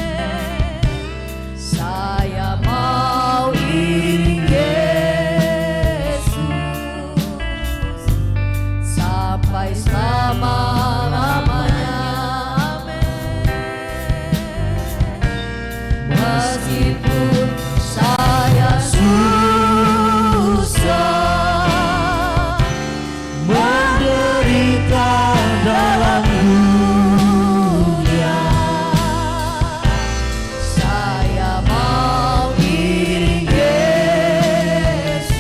Speaker 2: Saya mau iring Yesus sampai selama-lamanya. Amin. Meskipun saya susah, menderita dalam dunia, saya mau iring Yesus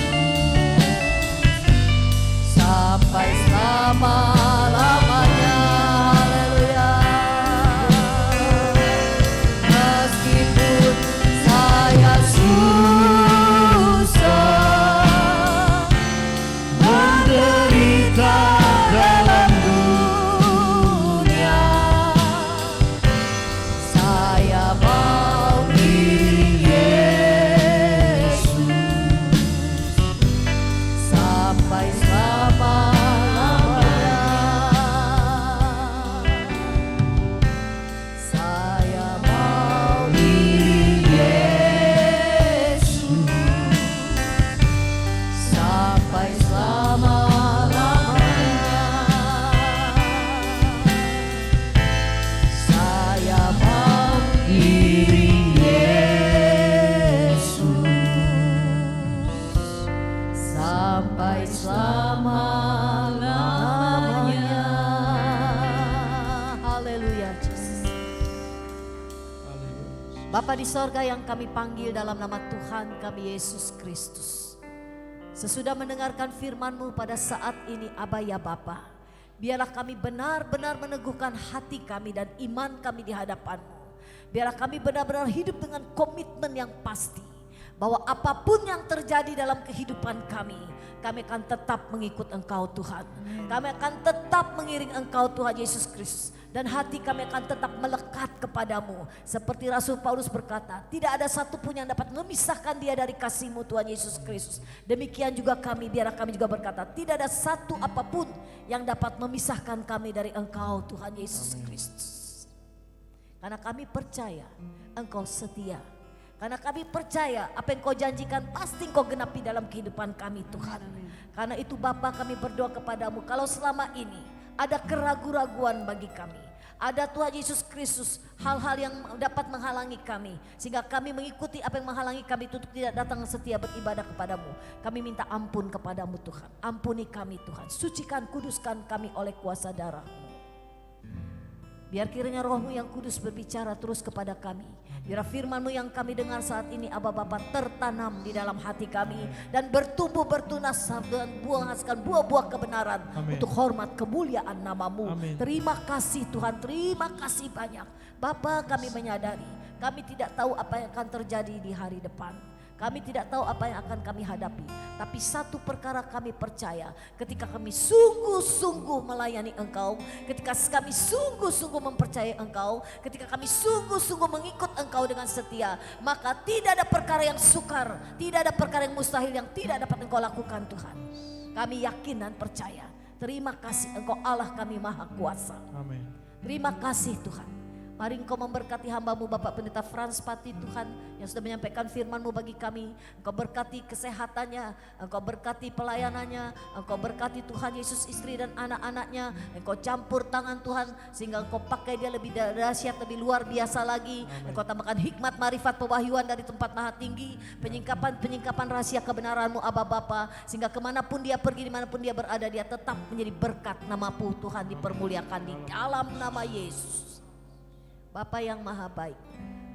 Speaker 2: sampai selama-lamanya. Haleluya. Meskipun saya susah, menderita dalam dunia, saya mau iring Yesus sampai selama-lamanya. Saya mau iring Yesus sampai selama-lamanya. Saya mau iring Yesus sampai selama-lamanya. Haleluya Yesus. Haleluya.
Speaker 1: Bapa di sorga yang kami panggil dalam nama Tuhan kami Yesus Kristus. Sesudah mendengarkan firman-Mu pada saat ini Aba ya Bapa, biarlah kami benar-benar meneguhkan hati kami dan iman kami di hadapan-Mu. Biarlah kami benar-benar hidup dengan komitmen yang pasti bahwa apapun yang terjadi dalam kehidupan kami akan tetap mengikut Engkau Tuhan. Kami akan tetap mengiring Engkau Tuhan Yesus Kristus. Dan hati kami akan tetap melekat kepadamu. Seperti Rasul Paulus berkata, tidak ada satupun yang dapat memisahkan dia dari kasih-Mu Tuhan Yesus Kristus. Demikian juga kami, biarlah kami juga berkata, tidak ada satu apapun yang dapat memisahkan kami dari Engkau Tuhan Yesus Kristus. Karena kami percaya Engkau setia. Karena kami percaya apa yang Kau janjikan pasti Kau genapi dalam kehidupan kami Tuhan. Karena itu Bapa, kami berdoa kepadamu, kalau selama ini ada keraguan-raguan bagi kami, ada Tuhan Yesus Kristus hal-hal yang dapat menghalangi kami, sehingga kami mengikuti apa yang menghalangi kami untuk tidak datang setia beribadah kepadamu. Kami minta ampun kepadamu Tuhan. Ampuni kami Tuhan, sucikan, kuduskan kami oleh kuasa darah-Mu. Biar kiranya Roh-Mu yang kudus berbicara terus kepada kami. Biar firman-Mu yang kami dengar saat ini Aba Bapa tertanam di dalam hati kami dan bertumbuh bertunas dan menghasilkan buah-buah kebenaran.
Speaker 2: Amin.
Speaker 1: Untuk hormat kemuliaan nama-Mu.
Speaker 2: Amin.
Speaker 1: Terima kasih Tuhan, terima kasih banyak. Bapa, kami menyadari kami tidak tahu apa yang akan terjadi di hari depan. Kami tidak tahu apa yang akan kami hadapi. Tapi satu perkara kami percaya, ketika kami sungguh-sungguh melayani Engkau, ketika kami sungguh-sungguh mempercayai Engkau, ketika kami sungguh-sungguh mengikut Engkau dengan setia, maka tidak ada perkara yang sukar, tidak ada perkara yang mustahil yang tidak dapat Engkau lakukan Tuhan. Kami yakin dan percaya. Terima kasih Engkau Allah kami maha kuasa.
Speaker 2: Amin.
Speaker 1: Terima kasih Tuhan. Mari Engkau memberkati hamba-Mu Bapak Pendeta Frans Pati Tuhan, yang sudah menyampaikan firman-Mu bagi kami. Engkau berkati kesehatannya, Engkau berkati pelayanannya, Engkau berkati Tuhan Yesus istri dan anak-anaknya. Engkau campur tangan Tuhan sehingga Engkau pakai dia lebih dahsyat, lebih luar biasa lagi. Engkau tambahkan hikmat, marifat, pewahyuan dari tempat maha tinggi, penyingkapan rahasia kebenaran-Mu Aba Bapa, sehingga kemanapun dia pergi, dimanapun dia berada, dia tetap menjadi berkat. Nama-Mu Tuhan dipermuliakan di dalam nama Yesus. Bapa yang maha baik,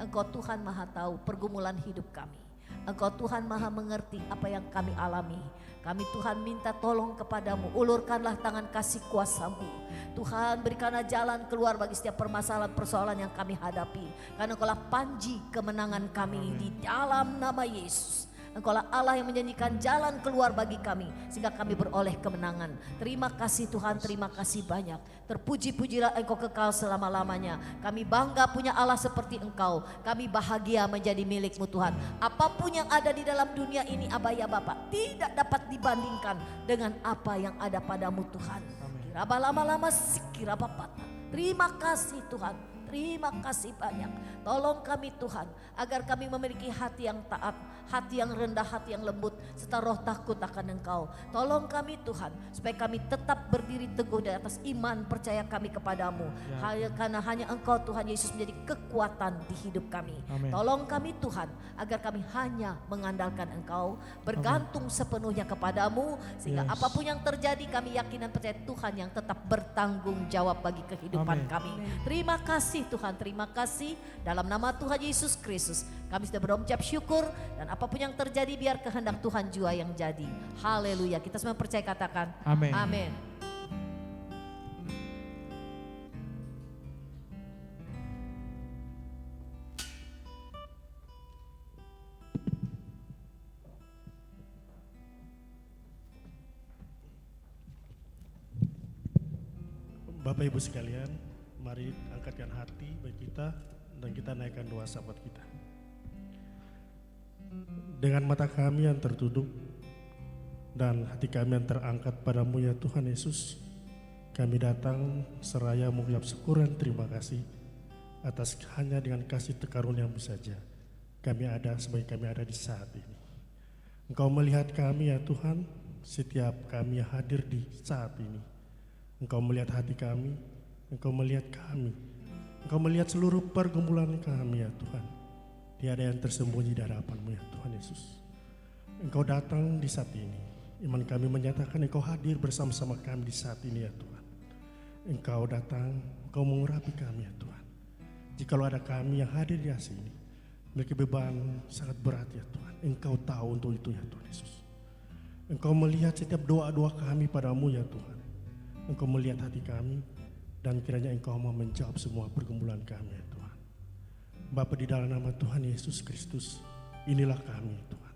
Speaker 1: Engkau Tuhan maha tahu pergumulan hidup kami. Engkau Tuhan maha mengerti apa yang kami alami. Kami Tuhan minta tolong kepadamu, ulurkanlah tangan kasih kuasa-Mu. Tuhan berikanlah jalan keluar bagi setiap permasalahan persoalan yang kami hadapi. Karena Engkaulah panji kemenangan kami di dalam nama Yesus. Engkaulah Allah yang menjanjikan jalan keluar bagi kami sehingga kami beroleh kemenangan. Terima kasih Tuhan, terima kasih banyak. Terpuji-pujilah Engkau kekal selama-lamanya. Kami bangga punya Allah seperti Engkau. Kami bahagia menjadi milik-Mu Tuhan. Apapun yang ada di dalam dunia ini Aba ya Bapa, tidak dapat dibandingkan dengan apa yang ada padamu Tuhan. Kiraba lama-lama sikiraba patah. Terima kasih Tuhan. Terima kasih banyak. Tolong kami Tuhan, agar kami memiliki hati yang taat, hati yang rendah, hati yang lembut, serta roh takut akan Engkau. Tolong kami Tuhan, supaya kami tetap berdiri teguh di atas iman percaya kami kepadamu. Karena hanya Engkau Tuhan Yesus menjadi kekuatan di hidup kami.
Speaker 2: Amin.
Speaker 1: Tolong kami Tuhan, agar kami hanya mengandalkan Engkau, bergantung sepenuhnya kepadamu. Sehingga
Speaker 2: Yes.
Speaker 1: apapun yang terjadi, kami yakin dan percaya Tuhan yang tetap bertanggung jawab bagi kehidupan
Speaker 2: Amin.
Speaker 1: kami. Terima kasih Tuhan, terima kasih. Dalam nama Tuhan Yesus Kristus kami sudah berucap syukur, dan apapun yang terjadi biar kehendak Tuhan jua yang jadi. Haleluya. Kita semua percaya, katakan
Speaker 2: Amin.
Speaker 1: amin.
Speaker 5: Bapak Ibu sekalian, mari angkatkan hati bagi kita dan kita naikkan doa sahabat kita. Dengan mata kami yang tertutup dan hati kami yang terangkat padamu ya Tuhan Yesus, kami datang seraya mengucap syukur dan terima kasih atas hanya dengan kasih karunia-Mu saja kami ada sebagai kami ada di saat ini. Engkau melihat kami ya Tuhan, setiap kami yang hadir di saat ini. Engkau melihat hati kami, Engkau melihat kami, Engkau melihat seluruh pergumulan kami ya Tuhan. Tiada yang tersembunyi di hadapan-Mu ya Tuhan Yesus. Engkau datang di saat ini. Iman kami menyatakan Engkau hadir bersama-sama kami di saat ini ya Tuhan. Engkau datang, Engkau mengurapi kami ya Tuhan. Jikalau ada kami yang hadir di sini, memiliki beban sangat berat ya Tuhan. Engkau tahu untuk itu ya Tuhan Yesus. Engkau melihat setiap doa-doa kami padamu ya Tuhan. Engkau melihat hati kami dan kiranya Engkau mau menjawab semua pergumulan kami ya Tuhan. Bapa, di dalam nama Tuhan Yesus Kristus, inilah kami Tuhan.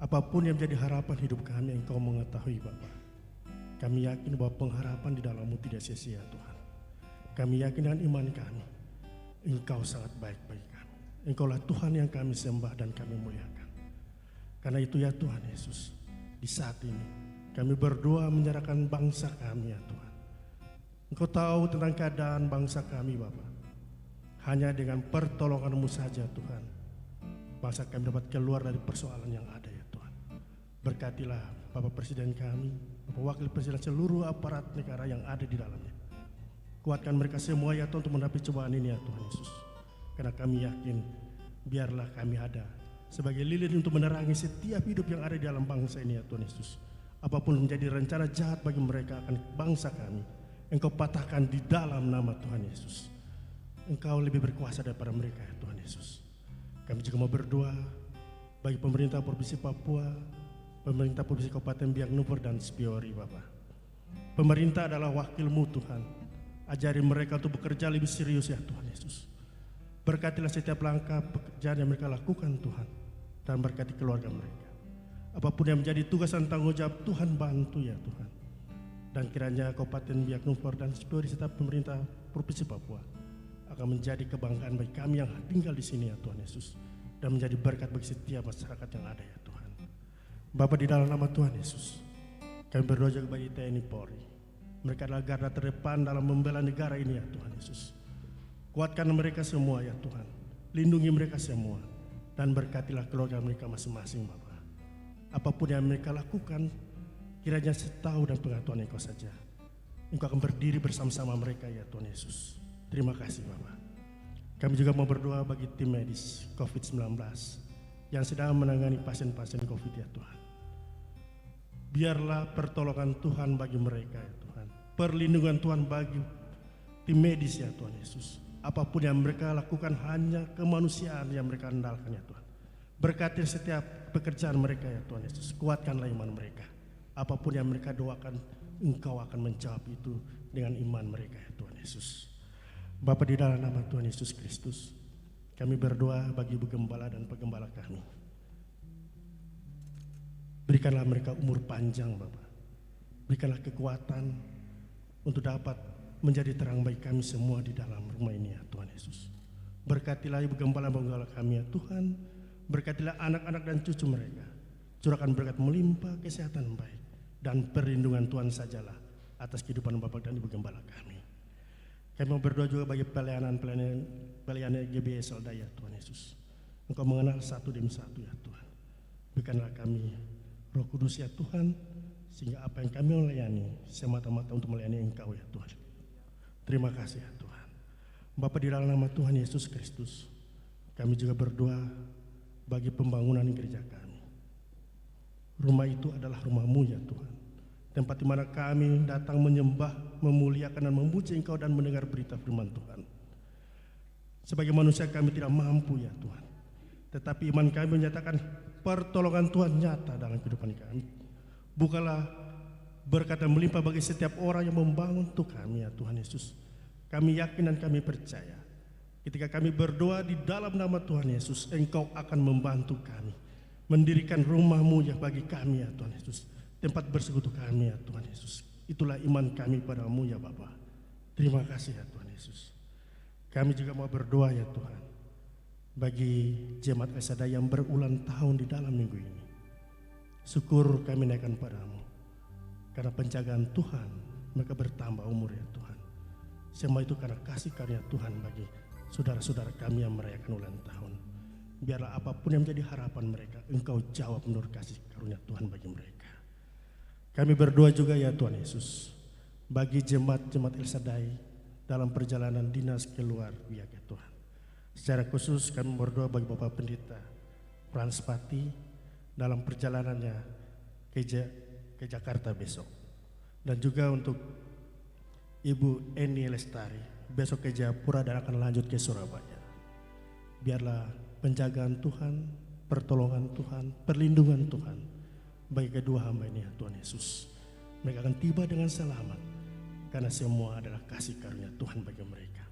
Speaker 5: Apapun yang menjadi harapan hidup kami, Engkau mengetahui Bapa. Kami yakin bahwa pengharapan di dalam-Mu tidak sia-sia Tuhan. Kami yakin dengan iman kami, Engkau sangat baik bagi kami. Engkaulah Tuhan yang kami sembah dan kami muliakan. Karena itu ya Tuhan Yesus, di saat ini kami berdoa menyerahkan bangsa kami ya Tuhan. Engkau tahu tentang keadaan bangsa kami Bapa. Hanya dengan pertolongan-Mu saja Tuhan, bangsa kami dapat keluar dari persoalan yang ada ya Tuhan. Berkatilah Bapak Presiden kami, Bapak Wakil Presiden, seluruh aparat negara yang ada di dalamnya. Kuatkan mereka semua ya Tuhan untuk menghadapi cobaan ini ya Tuhan Yesus. Karena kami yakin, biarlah kami ada sebagai lilin untuk menerangi setiap hidup yang ada di dalam bangsa ini ya Tuhan Yesus. Apapun menjadi rencana jahat bagi mereka akan bangsa kami, Engkau patahkan di dalam nama Tuhan Yesus. Engkau lebih berkuasa daripada mereka ya Tuhan Yesus. Kami juga mau berdoa bagi pemerintah Provinsi Papua, pemerintah Provinsi Kabupaten Biak Numfor dan Spiori Bapak. Pemerintah adalah wakil-Mu Tuhan. Ajari mereka untuk bekerja lebih serius ya Tuhan Yesus. Berkatilah setiap langkah pekerjaan yang mereka lakukan Tuhan, dan berkati keluarga mereka. Apapun yang menjadi tugas dan tanggung jawab Tuhan bantu ya Tuhan. Dan kiranya Kabupaten Biak Numfor dan Spiori serta pemerintah Provinsi Papua akan menjadi kebanggaan bagi kami yang tinggal di sini ya Tuhan Yesus, dan menjadi berkat bagi setiap masyarakat yang ada ya Tuhan. Bapa, di dalam nama Tuhan Yesus, kami berdoa juga bagi TNI Polri. Mereka adalah garda terdepan dalam membela negara ini ya Tuhan Yesus. Kuatkan mereka semua ya Tuhan, lindungi mereka semua, dan berkatilah keluarga mereka masing-masing Bapa. Apapun yang mereka lakukan, kiranya setahu dan pengetahuan Engkau saja. Engkau akan berdiri bersama-sama mereka ya Tuhan Yesus. Terima kasih Bapak. Kami juga mau berdoa bagi tim medis COVID-19 yang sedang menangani pasien-pasien COVID ya Tuhan. Biarlah pertolongan Tuhan bagi mereka ya Tuhan. Perlindungan Tuhan bagi tim medis ya Tuhan Yesus. Apapun yang mereka lakukan hanya kemanusiaan yang mereka andalkan ya Tuhan. Berkati setiap pekerjaan mereka ya Tuhan Yesus. Kuatkanlah iman mereka. Apapun yang mereka doakan, Engkau akan menjawab itu dengan iman mereka ya Tuhan Yesus. Bapa, di dalam nama Tuhan Yesus Kristus, kami berdoa bagi Ibu Gembala dan Penggembala kami. Berikanlah mereka umur panjang Bapa. Berikanlah kekuatan untuk dapat menjadi terang bagi kami semua di dalam rumah ini ya Tuhan Yesus. Berkatilah Ibu Gembala dan Penggembala kami ya Tuhan. Berkatilah anak-anak dan cucu mereka. Curahkan berkat melimpah, kesehatan baik, dan perlindungan Tuhan sajalah atas kehidupan Bapak dan Ibu Gembala kami. Kami mau berdoa juga bagi pelayanan GBS Seldaya Tuhan Yesus. Engkau mengenal satu demi satu ya Tuhan. Berikanlah kami Roh Kudus ya Tuhan, sehingga apa yang kami melayani semata-mata untuk melayani Engkau ya Tuhan. Terima kasih ya Tuhan. Bapa, di dalam nama Tuhan Yesus Kristus, kami juga berdoa bagi pembangunan gereja kami. Rumah itu adalah rumah-Mu ya Tuhan, tempat di mana kami datang menyembah, memuliakan dan memuji Engkau dan mendengar berita firman Tuhan. Sebagai manusia kami tidak mampu ya Tuhan, tetapi iman kami menyatakan pertolongan Tuhan nyata dalam kehidupan kami. Bukalah berkat dan melimpah bagi setiap orang yang membangun untuk kami ya Tuhan Yesus. Kami yakin dan kami percaya, ketika kami berdoa di dalam nama Tuhan Yesus, Engkau akan membantu kami mendirikan rumah-Mu yang bagi kami ya Tuhan Yesus, tempat bersekutu kami ya Tuhan Yesus. Itulah iman kami padamu ya Bapa. Terima kasih ya Tuhan Yesus. Kami juga mau berdoa ya Tuhan bagi jemaat Esada yang berulang tahun di dalam minggu ini. Syukur kami naikkan padamu, karena penjagaan Tuhan mereka bertambah umur ya Tuhan. Semua itu karena kasih karunia Tuhan bagi saudara-saudara kami yang merayakan ulang tahun. Biarlah apapun yang menjadi harapan mereka, Engkau jawab menurut kasih karunia Tuhan bagi mereka. Kami berdoa juga ya Tuhan Yesus bagi jemaat-jemaat El Shaddai dalam perjalanan dinas keluar biak ya Tuhan. Secara khusus kami berdoa bagi Bapak Pendeta Frans Pati dalam perjalanannya ke Jakarta besok. Dan juga untuk Ibu Eni Lestari besok ke Jayapura dan akan lanjut ke Surabaya. Biarlah penjagaan Tuhan, pertolongan Tuhan, perlindungan Tuhan bagi kedua hamba ini ya Tuhan Yesus. Mereka akan tiba dengan selamat karena semua adalah kasih karunia Tuhan bagi mereka.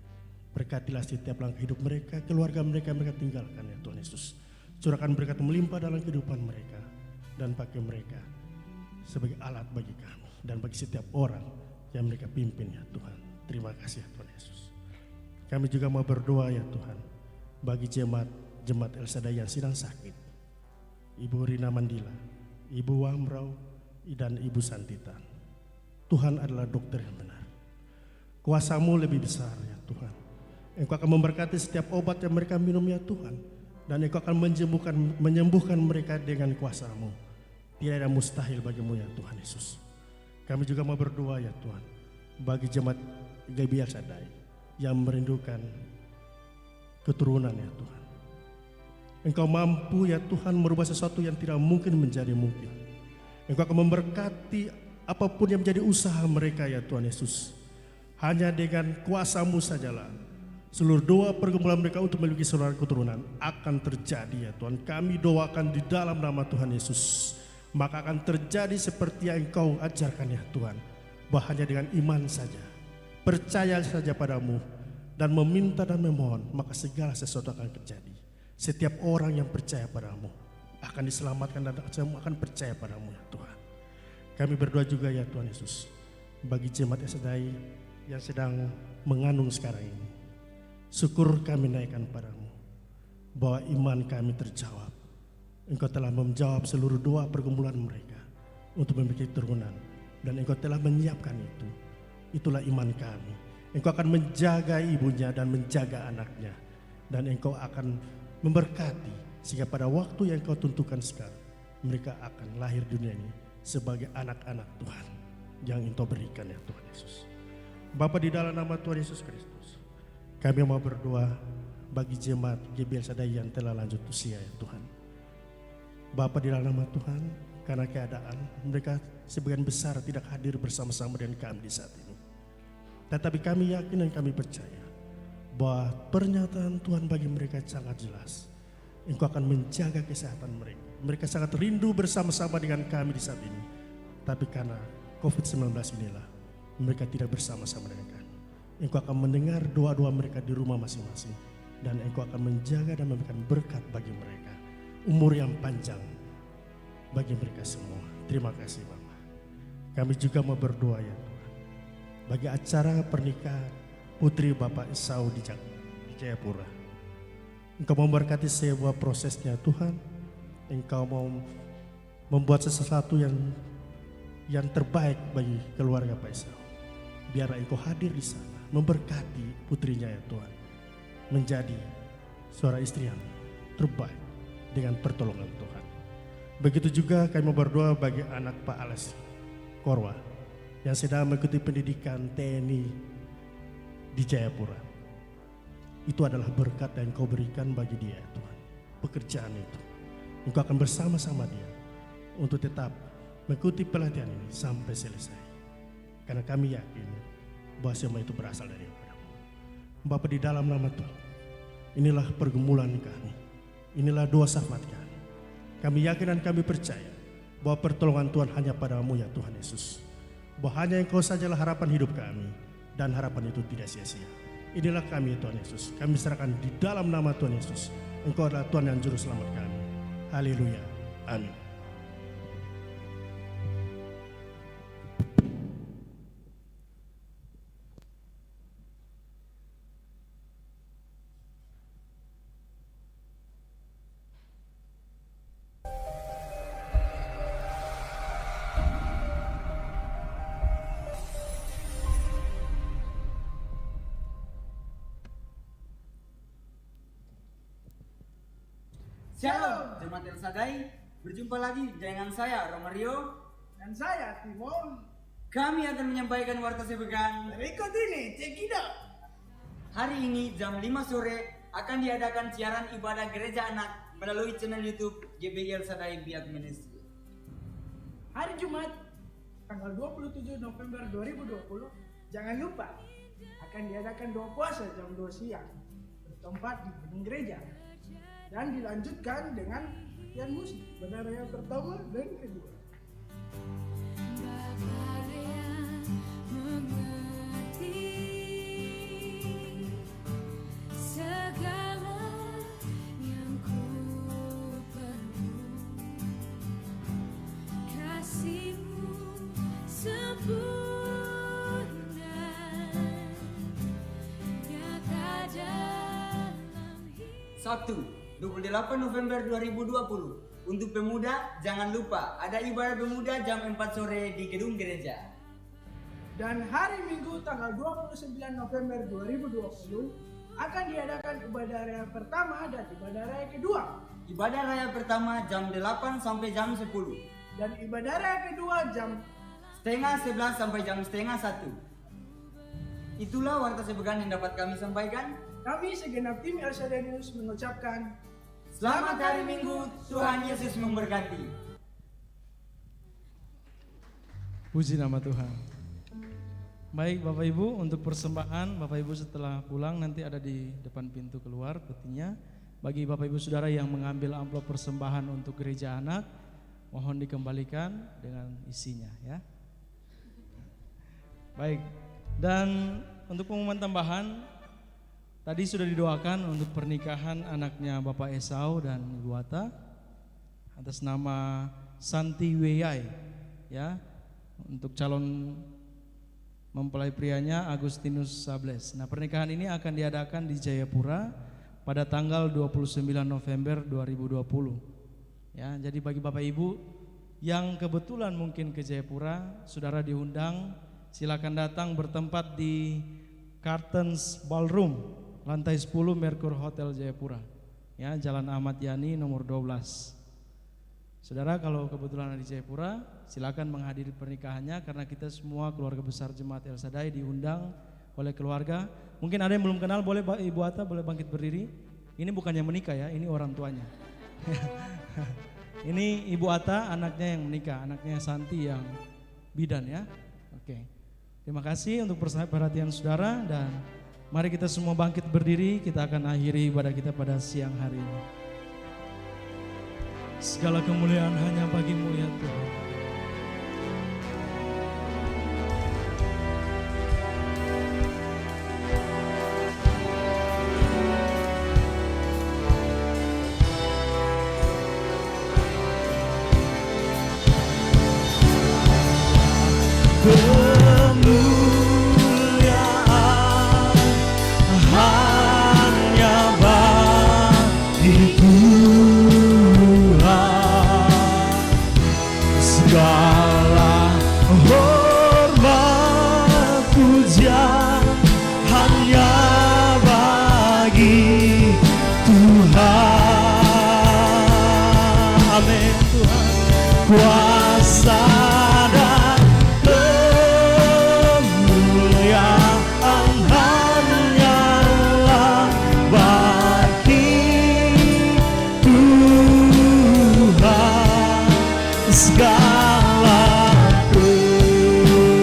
Speaker 5: Berkatilah setiap langkah hidup mereka, keluarga mereka tinggalkan ya Tuhan Yesus. Curahkan berkat melimpah dalam kehidupan mereka dan pakai mereka sebagai alat bagi kami dan bagi setiap orang yang mereka pimpin ya Tuhan. Terima kasih ya Tuhan Yesus. Kami juga mau berdoa ya Tuhan bagi jemaat El Shaddai yang sedang sakit. Ibu Rina Mandila, Ibu Wamrau, dan Ibu Santita. Tuhan adalah dokter yang benar. Kuasa-Mu lebih besar ya Tuhan. Engkau akan memberkati setiap obat yang mereka minum ya Tuhan. Dan Engkau akan menyembuhkan mereka dengan kuasa-Mu. Tidak ada mustahil bagi-Mu ya Tuhan Yesus. Kami juga mau berdoa ya Tuhan bagi jemaat GBI El Shaddai yang merindukan keturunan ya Tuhan. Engkau mampu ya Tuhan merubah sesuatu yang tidak mungkin menjadi mungkin. Engkau akan memberkati apapun yang menjadi usaha mereka ya Tuhan Yesus. Hanya dengan kuasa-Mu sajalah seluruh doa pergumulan mereka untuk memiliki saudara keturunan akan terjadi ya Tuhan. Kami doakan di dalam nama Tuhan Yesus. Maka akan terjadi seperti yang Engkau ajarkan ya Tuhan. Bahwa hanya dengan iman saja, percaya saja padamu, dan meminta dan memohon, maka segala sesuatu akan terjadi. Setiap orang yang percaya padamu akan diselamatkan dan akan percaya padamu ya Tuhan. Kami berdoa juga ya Tuhan Yesus bagi jemaat El Shaddai yang sedang mengandung sekarang ini. Syukur kami naikkan padamu bahwa iman kami terjawab. Engkau telah menjawab seluruh doa pergumulan mereka untuk memiliki keturunan, dan Engkau telah menyiapkan itu. Itulah iman kami. Engkau akan menjaga ibunya dan menjaga anaknya, dan Engkau akan memberkati sehingga pada waktu yang Kau tentukan sekarang mereka akan lahir dunia ini sebagai anak-anak Tuhan yang Engkau berikan ya Tuhan Yesus. Bapa, di dalam nama Tuhan Yesus Kristus, kami mau berdoa bagi jemaat GBI El Shaddai yang telah lanjut usia ya Tuhan. Bapa, di dalam nama Tuhan, karena keadaan mereka sebagian besar tidak hadir bersama-sama dengan kami di saat ini. Tetapi kami yakin dan kami percaya bahwa pernyataan Tuhan bagi mereka sangat jelas. Engkau akan menjaga kesehatan mereka. Mereka sangat rindu bersama-sama dengan kami di saat ini. Tapi karena COVID-19 inilah mereka tidak bersama-sama dengan kami. Engkau akan mendengar doa-doa mereka di rumah masing-masing. Dan Engkau akan menjaga dan memberikan berkat bagi mereka. Umur yang panjang bagi mereka semua. Terima kasih Bapa. Kami juga mau berdoa ya Tuhan bagi acara pernikahan putri Bapak Esau di Jayapura. Engkau memberkati sebuah prosesnya Tuhan. Engkau mau membuat sesuatu yang terbaik bagi keluarga Pak Esau. Biarlah Engkau hadir di sana, memberkati putrinya ya Tuhan, menjadi seorang istri yang terbaik dengan pertolongan Tuhan. Begitu juga kami mau berdoa bagi anak Pak Ales Korwa yang sedang mengikuti pendidikan TNI di Jayapura. Itu adalah berkat yang Kau berikan bagi dia Tuhan. Pekerjaan itu Engkau akan bersama-sama dia untuk tetap mengikuti pelatihan ini sampai selesai. Karena kami yakin bahwa semua itu berasal dari Engkau. Bapa, di dalam nama Tuhan, inilah pergumulan kami. Inilah doa syafaat kami. Kami yakin dan kami percaya bahwa pertolongan Tuhan hanya padamu ya Tuhan Yesus. Bahwa hanya Engkau sajalah harapan hidup kami, dan harapan itu tidak sia-sia. Inilah kami ya Tuhan Yesus. Kami serahkan di dalam nama Tuhan Yesus. Engkau adalah Tuhan yang juru selamat kami. Haleluya. Amin.
Speaker 6: Shalom jemaat El Shaddai, berjumpa lagi dengan saya Romario
Speaker 7: Dan saya Timon.
Speaker 6: Kami akan menyampaikan warta sepekan.
Speaker 7: Berikut ini, check it out.
Speaker 6: Hari ini jam 5 sore akan diadakan siaran ibadah gereja anak melalui channel YouTube GBI El Shaddai Biak Ministry.
Speaker 7: Hari Jumat, tanggal 27 November 2020, jangan lupa akan diadakan doa puasa jam 2 siang bertempat di gedung gereja. Dan dilanjutkan dengan latihan musik benar yang pertama dan kedua.
Speaker 8: Bapa yang mengerti segala yang ku
Speaker 6: Sabtu 28 November 2020. Untuk pemuda, jangan lupa ada ibadah pemuda jam 4 sore di gedung gereja.
Speaker 7: Dan hari Minggu tanggal 29 November 2020 akan diadakan ibadah raya pertama dan ibadah raya kedua.
Speaker 6: Ibadah raya pertama jam 8 sampai jam 10.
Speaker 7: Dan ibadah raya kedua jam
Speaker 6: Setengah 11 sampai jam setengah 1. Itulah warta sepekan yang dapat kami sampaikan.
Speaker 7: kami segenap tim El Shaddai News mengucapkan
Speaker 6: Selamat hari Minggu, Tuhan Yesus memberkati.
Speaker 2: Puji nama Tuhan. Baik Bapak Ibu, untuk persembahan Bapak Ibu setelah pulang nanti ada di depan pintu keluar petinya. Bagi Bapak Ibu Saudara yang mengambil amplop persembahan untuk gereja anak, mohon dikembalikan dengan isinya ya. Baik, dan untuk pengumuman tambahan, tadi sudah didoakan untuk pernikahan anaknya Bapak Esau dan Ibu Ata atas nama Santi Weyai ya. Untuk calon mempelai prianya Agustinus Sables. Nah, pernikahan ini akan diadakan di Jayapura pada tanggal 29 November 2020. Ya, jadi bagi Bapak Ibu yang kebetulan mungkin ke Jayapura, saudara diundang, silakan datang bertempat di Cartons Ballroom, lantai 10 Merkur Hotel Jayapura. Ya, Jalan Ahmad Yani nomor 12. Saudara kalau kebetulan ada di Jayapura, silakan menghadiri pernikahannya karena kita semua keluarga besar Jemaat El Shaddai diundang oleh keluarga. Mungkin ada yang belum kenal, boleh Ibu Ata boleh bangkit berdiri. Ini bukannya menikah ya, ini orang tuanya. Ini Ibu Ata, anaknya yang menikah, anaknya Santi yang bidan ya. Oke. Terima kasih untuk perhatian saudara dan mari kita semua bangkit berdiri, kita akan akhiri ibadah kita pada siang hari ini. Segala kemuliaan hanya bagi-Mu ya Tuhan.
Speaker 9: Kemuliaan hanya bagi Tuhan, segala hormat pujian hanya bagi Tuhan. Amin Tuhan. Kuasa dan kemuliaan hanyalah bagi Tuhan, segala kemuliaan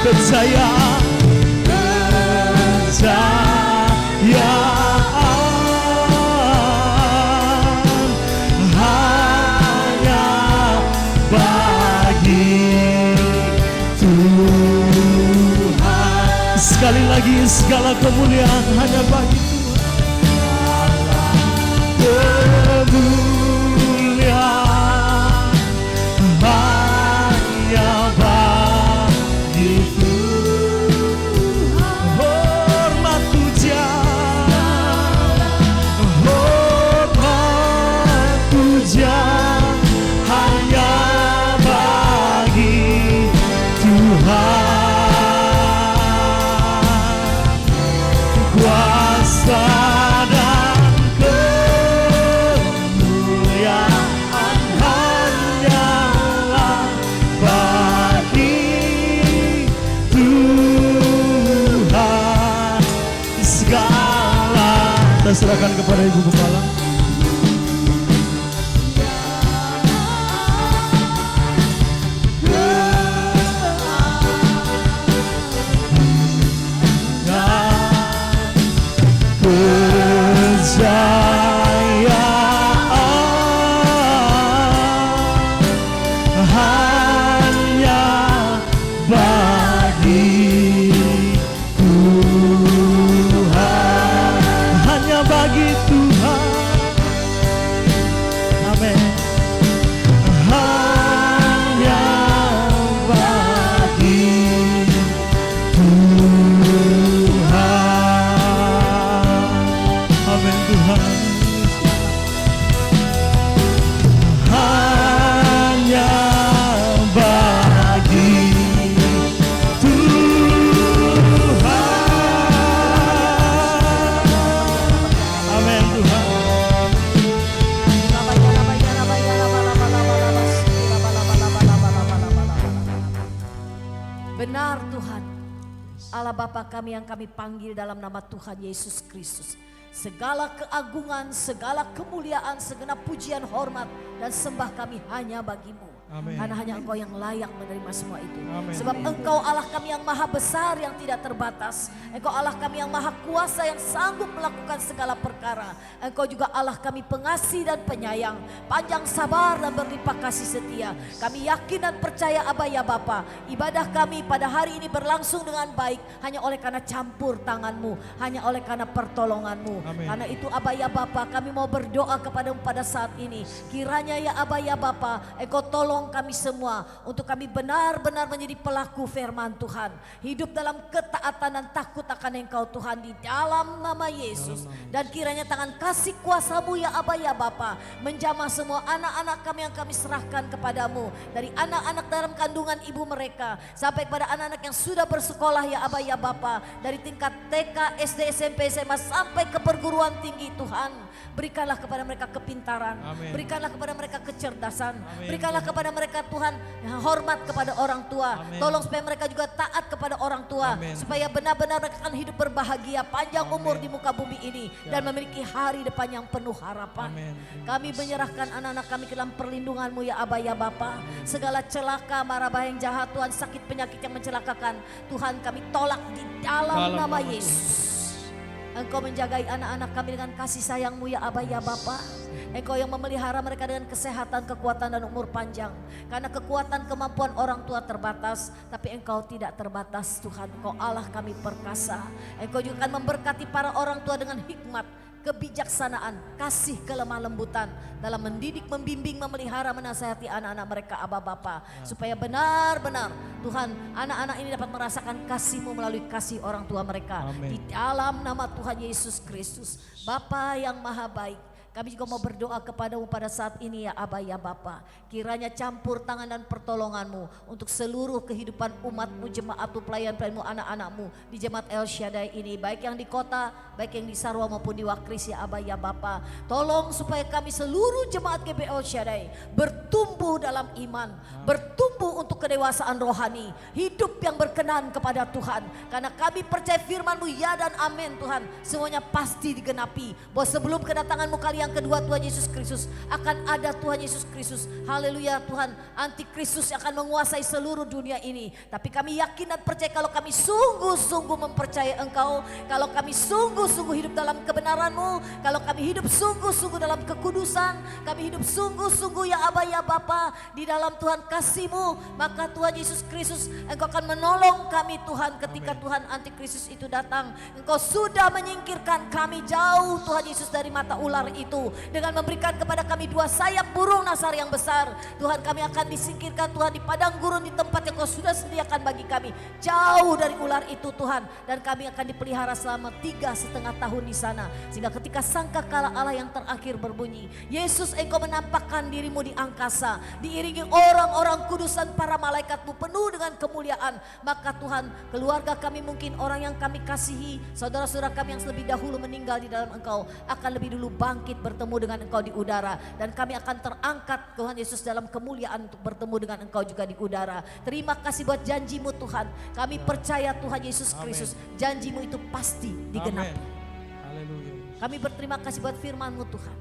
Speaker 9: kejayaan hanya bagi Tuhan. Sekali lagi segala kemuliaan hanya bagi Tuhan. Kemuliaan hanya bagi Tuhan. Hormat pujian hanya bagi Tuhan. Kuasa dan kemuliaan hanyalah bagi Tuhan. Segala kita serahkan kepada Ibu Kepala. Kejayaan hanya bagi Tuhan, hanya bagi Tuhan.
Speaker 1: Tuhan, Allah Bapa kami yang kami panggil dalam nama Tuhan Yesus Kristus. Segala keagungan, segala kemuliaan, segenap pujian, hormat dan sembah kami hanya bagimu.
Speaker 2: Amin.
Speaker 1: Karena hanya Engkau yang layak menerima semua itu.
Speaker 2: Amin.
Speaker 1: Sebab Engkau Allah kami yang maha besar, yang tidak terbatas. Engkau Allah kami yang maha kuasa, yang sanggup melakukan segala perkara. Engkau juga Allah kami pengasih dan penyayang, panjang sabar dan berlimpah kasih setia. Kami yakin dan percaya Aba ya Bapa, ibadah kami pada hari ini berlangsung dengan baik hanya oleh karena campur tangan-Mu, hanya oleh karena pertolongan-Mu.
Speaker 2: Amin.
Speaker 1: Karena itu Aba ya Bapa, kami mau berdoa kepada-Mu pada saat ini. Kiranya ya Aba ya Bapa, Engkau tolong kami semua untuk kami benar-benar menjadi pelaku firman Tuhan, hidup dalam ketaatan dan takut akan Engkau Tuhan, di dalam nama Yesus. Dan kiranya tangan kasih kuasa-Mu ya Aba ya Bapa menjamah semua anak-anak kami yang kami serahkan kepadamu, dari anak-anak dalam kandungan ibu mereka sampai kepada anak-anak yang sudah bersekolah ya Aba ya Bapa, dari tingkat TK, SD, SMP, SMA sampai ke perguruan tinggi. Tuhan, berikanlah kepada mereka kepintaran,
Speaker 2: Amin.
Speaker 1: berikanlah kepada mereka kecerdasan,
Speaker 2: Amin.
Speaker 1: berikanlah kepada mereka Tuhan hormat kepada orang tua.
Speaker 2: Amin.
Speaker 1: Tolong supaya mereka juga taat kepada orang tua,
Speaker 2: Amin.
Speaker 1: supaya benar-benar mereka akan hidup berbahagia, panjang
Speaker 2: Amin.
Speaker 1: umur di muka bumi ini,
Speaker 2: Ya.
Speaker 1: dan memiliki hari depan yang penuh harapan.
Speaker 2: Amin.
Speaker 1: Kami menyerahkan anak-anak kami ke dalam perlindungan-Mu ya Aba ya Bapa. Segala celaka, mara bahaya yang jahat Tuhan, sakit penyakit yang mencelakakan, Tuhan kami tolak di dalam nama Yesus. Engkau menjagai anak-anak kami dengan kasih sayang-Mu ya Aba ya Bapa. Engkau yang memelihara mereka dengan kesehatan, kekuatan dan umur panjang. Karena kekuatan kemampuan orang tua terbatas, tapi Engkau tidak terbatas Tuhan. Engkau Allah kami perkasa. Engkau juga akan memberkati para orang tua dengan hikmat, kebijaksanaan, kasih, kelemah lembutan dalam mendidik, membimbing, memelihara, menasihati anak-anak mereka Aba Bapa, supaya benar-benar Tuhan anak-anak ini dapat merasakan kasih-Mu melalui kasih orang tua mereka.
Speaker 2: Amin.
Speaker 1: Di dalam nama Tuhan Yesus Kristus, Bapa yang maha baik, kami juga mau berdoa kepadamu pada saat ini ya Aba ya Bapa. Kiranya campur tangan dan pertolongan-Mu untuk seluruh kehidupan umat-Mu, jemaat-Mu, pelayan-pelayan-Mu, anak-anak-Mu di Jemaat El Shaddai ini, baik yang di kota, baik yang di Sarwa maupun di Wakris ya Aba ya Bapa. Tolong supaya kami seluruh jemaat GBI El Shaddai bertumbuh dalam iman, bertumbuh untuk kedewasaan rohani, hidup yang berkenan kepada Tuhan. Karena kami percaya firman-Mu ya dan amin Tuhan, semuanya pasti digenapi. Bahwa sebelum kedatangan-Mu kali yang kedua Tuhan Yesus Kristus, akan ada Tuhan Yesus Kristus, haleluya Tuhan, antikristus yang akan menguasai seluruh dunia ini. Tapi kami yakin dan percaya kalau kami sungguh-sungguh mempercayai Engkau, kalau kami sungguh-sungguh hidup dalam kebenaran-Mu, kalau kami hidup sungguh-sungguh dalam kekudusan, kami hidup sungguh-sungguh ya Aba ya Bapa di dalam Tuhan kasih-Mu, maka Tuhan Yesus Kristus Engkau akan menolong kami Tuhan ketika Tuhan antikristus itu datang. Engkau sudah menyingkirkan kami jauh Tuhan Yesus dari mata ular itu, dengan memberikan kepada kami 2 sayap burung nasar yang besar. Tuhan, kami akan disingkirkan Tuhan di padang gurun, di tempat yang Kau sudah sediakan bagi kami, jauh dari ular itu Tuhan. Dan kami akan dipelihara selama 3,5 tahun di sana, sehingga ketika sangkakala Allah yang terakhir berbunyi, Yesus Engkau menampakkan diri-Mu di angkasa, diiringi orang-orang kudus dan para malaikat-Mu penuh dengan kemuliaan. Maka Tuhan, keluarga kami, mungkin orang yang kami kasihi, saudara-saudara kami yang lebih dahulu meninggal di dalam Engkau, akan lebih dulu bangkit bertemu dengan Engkau di udara, dan kami akan terangkat Tuhan Yesus dalam kemuliaan untuk bertemu dengan Engkau juga di udara. Terima kasih buat janji-Mu Tuhan. Kami percaya Tuhan Yesus Kristus, janji-Mu itu pasti digenapi.
Speaker 2: Amin. Haleluya.
Speaker 1: Kami berterima kasih buat firman-Mu Tuhan.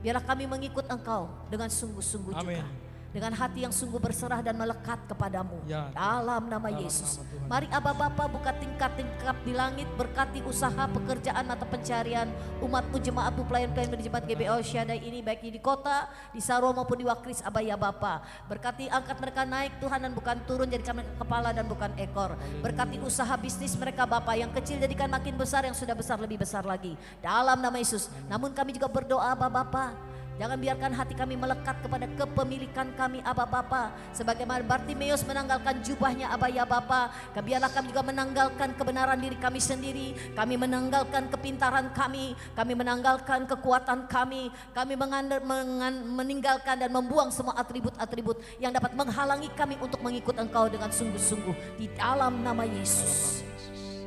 Speaker 1: Biarlah kami mengikut Engkau dengan sungguh-sungguh juga,
Speaker 2: Amin.
Speaker 1: dengan hati yang sungguh berserah dan melekat kepadamu.
Speaker 2: Ya,
Speaker 1: Dalam nama
Speaker 2: dalam
Speaker 1: Yesus.
Speaker 2: nama Tuhan.
Speaker 1: Mari Aba Bapa buka tingkat-tingkat di langit, berkati usaha, pekerjaan, mata pencarian umat-Mu, jemaat-Mu, pelayan-pelayan di Jemaat GBI El Shaddai ini, baik di kota, di Sarwa maupun di Wakris Aba ya Bapa. Berkati angkat mereka naik Tuhan dan bukan turun, jadikan mereka kepala dan bukan ekor. Berkati usaha bisnis mereka Bapa, yang kecil jadikan makin besar, yang sudah besar lebih besar lagi. Dalam nama Yesus. Namun kami juga berdoa Aba Bapa, jangan biarkan hati kami melekat kepada kepemilikan kami Aba Bapa. Sebagaimana Bartimeus menanggalkan jubahnya Aba ya Bapa, biarlah kami juga menanggalkan kebenaran diri kami sendiri. Kami menanggalkan kepintaran kami menanggalkan kekuatan kami meninggalkan dan membuang semua atribut-atribut yang dapat menghalangi kami untuk mengikut Engkau dengan sungguh-sungguh di dalam nama Yesus.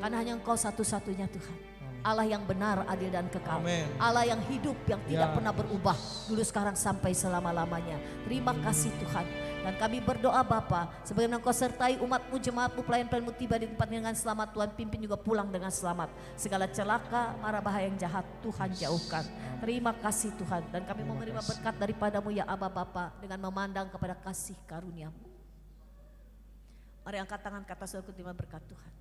Speaker 1: Karena hanya Engkau satu-satunya Tuhan, Allah yang benar, adil dan kekal.
Speaker 2: Amin.
Speaker 1: Allah yang hidup, yang tidak
Speaker 2: Ya.
Speaker 1: pernah berubah, dulu sekarang sampai selama-lamanya. Terima kasih Tuhan. Dan kami berdoa Bapa, sebagaimana Engkau sertai umat-Mu, jemaat-Mu, pelayan-pelayan-Mu tiba di tempat dengan selamat, Tuhan pimpin juga pulang dengan selamat. Segala celaka, mara bahaya yang jahat Tuhan jauhkan. Terima kasih Tuhan, dan kami mau menerima berkat daripada-Mu ya Aba Bapa dengan memandang kepada kasih karunia-Mu. Mari angkat tangan ke atas, saudaraku, terima berkat Tuhan.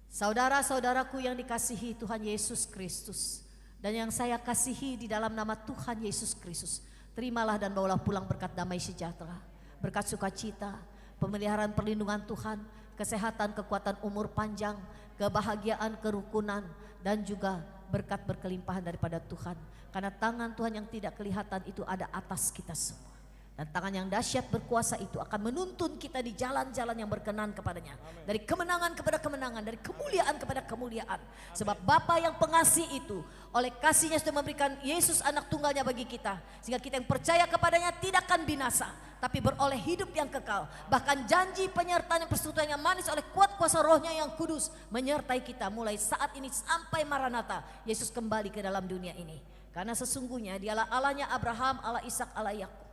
Speaker 1: Saudara-saudaraku yang dikasihi Tuhan Yesus Kristus, dan yang saya kasihi di dalam nama Tuhan Yesus Kristus, terimalah dan bawalah pulang berkat damai sejahtera, berkat sukacita, pemeliharaan perlindungan Tuhan, kesehatan, kekuatan, umur panjang, kebahagiaan, kerukunan, dan juga berkat berkelimpahan daripada Tuhan. Karena tangan Tuhan yang tidak kelihatan itu ada atas kita semua. Dan tangan yang dahsyat berkuasa itu akan menuntun kita di jalan-jalan yang berkenan kepadanya. Dari kemenangan kepada kemenangan, dari kemuliaan kepada kemuliaan. Sebab Bapa yang pengasih itu, oleh kasihnya sudah memberikan Yesus anak tunggalnya bagi kita. Sehingga kita yang percaya kepadanya tidak akan binasa, tapi beroleh hidup yang kekal. Bahkan janji penyertaan yang persekutuan yang manis oleh kuat kuasa rohnya yang kudus menyertai kita mulai saat ini sampai Maranatha. Yesus kembali ke dalam dunia ini. Karena sesungguhnya dialah Allahnya Abraham, Allah Ishak, Allah Yakub.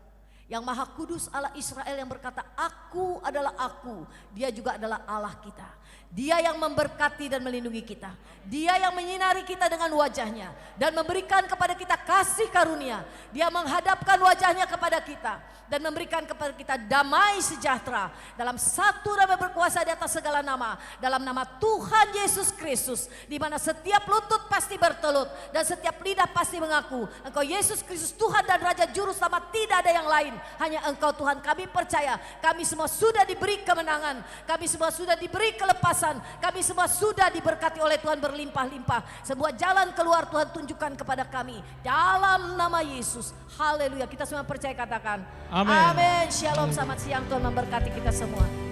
Speaker 1: Yang Maha Kudus Allah Israel yang berkata, aku adalah aku. Dia juga adalah Allah kita. Dia yang memberkati dan melindungi kita. Dia yang menyinari kita dengan wajahnya dan memberikan kepada kita kasih karunia. Dia menghadapkan wajahnya kepada kita dan memberikan kepada kita damai sejahtera dalam satu nama berkuasa di atas segala nama, dalam nama Tuhan Yesus Kristus, di mana setiap lutut pasti bertelut dan setiap lidah pasti mengaku Engkau Yesus Kristus Tuhan dan Raja Juru Selamat, tidak ada yang lain, hanya Engkau Tuhan. Kami percaya kami semua sudah diberi kemenangan, kami semua sudah diberi kelepasan, kami semua sudah diberkati oleh Tuhan berlimpah-limpah. Sebuah jalan keluar Tuhan tunjukkan kepada kami dalam nama Yesus. Haleluya. Kita semua percaya, katakan
Speaker 2: Amin.
Speaker 1: Amin. Shalom, selamat siang, Tuhan memberkati kita semua.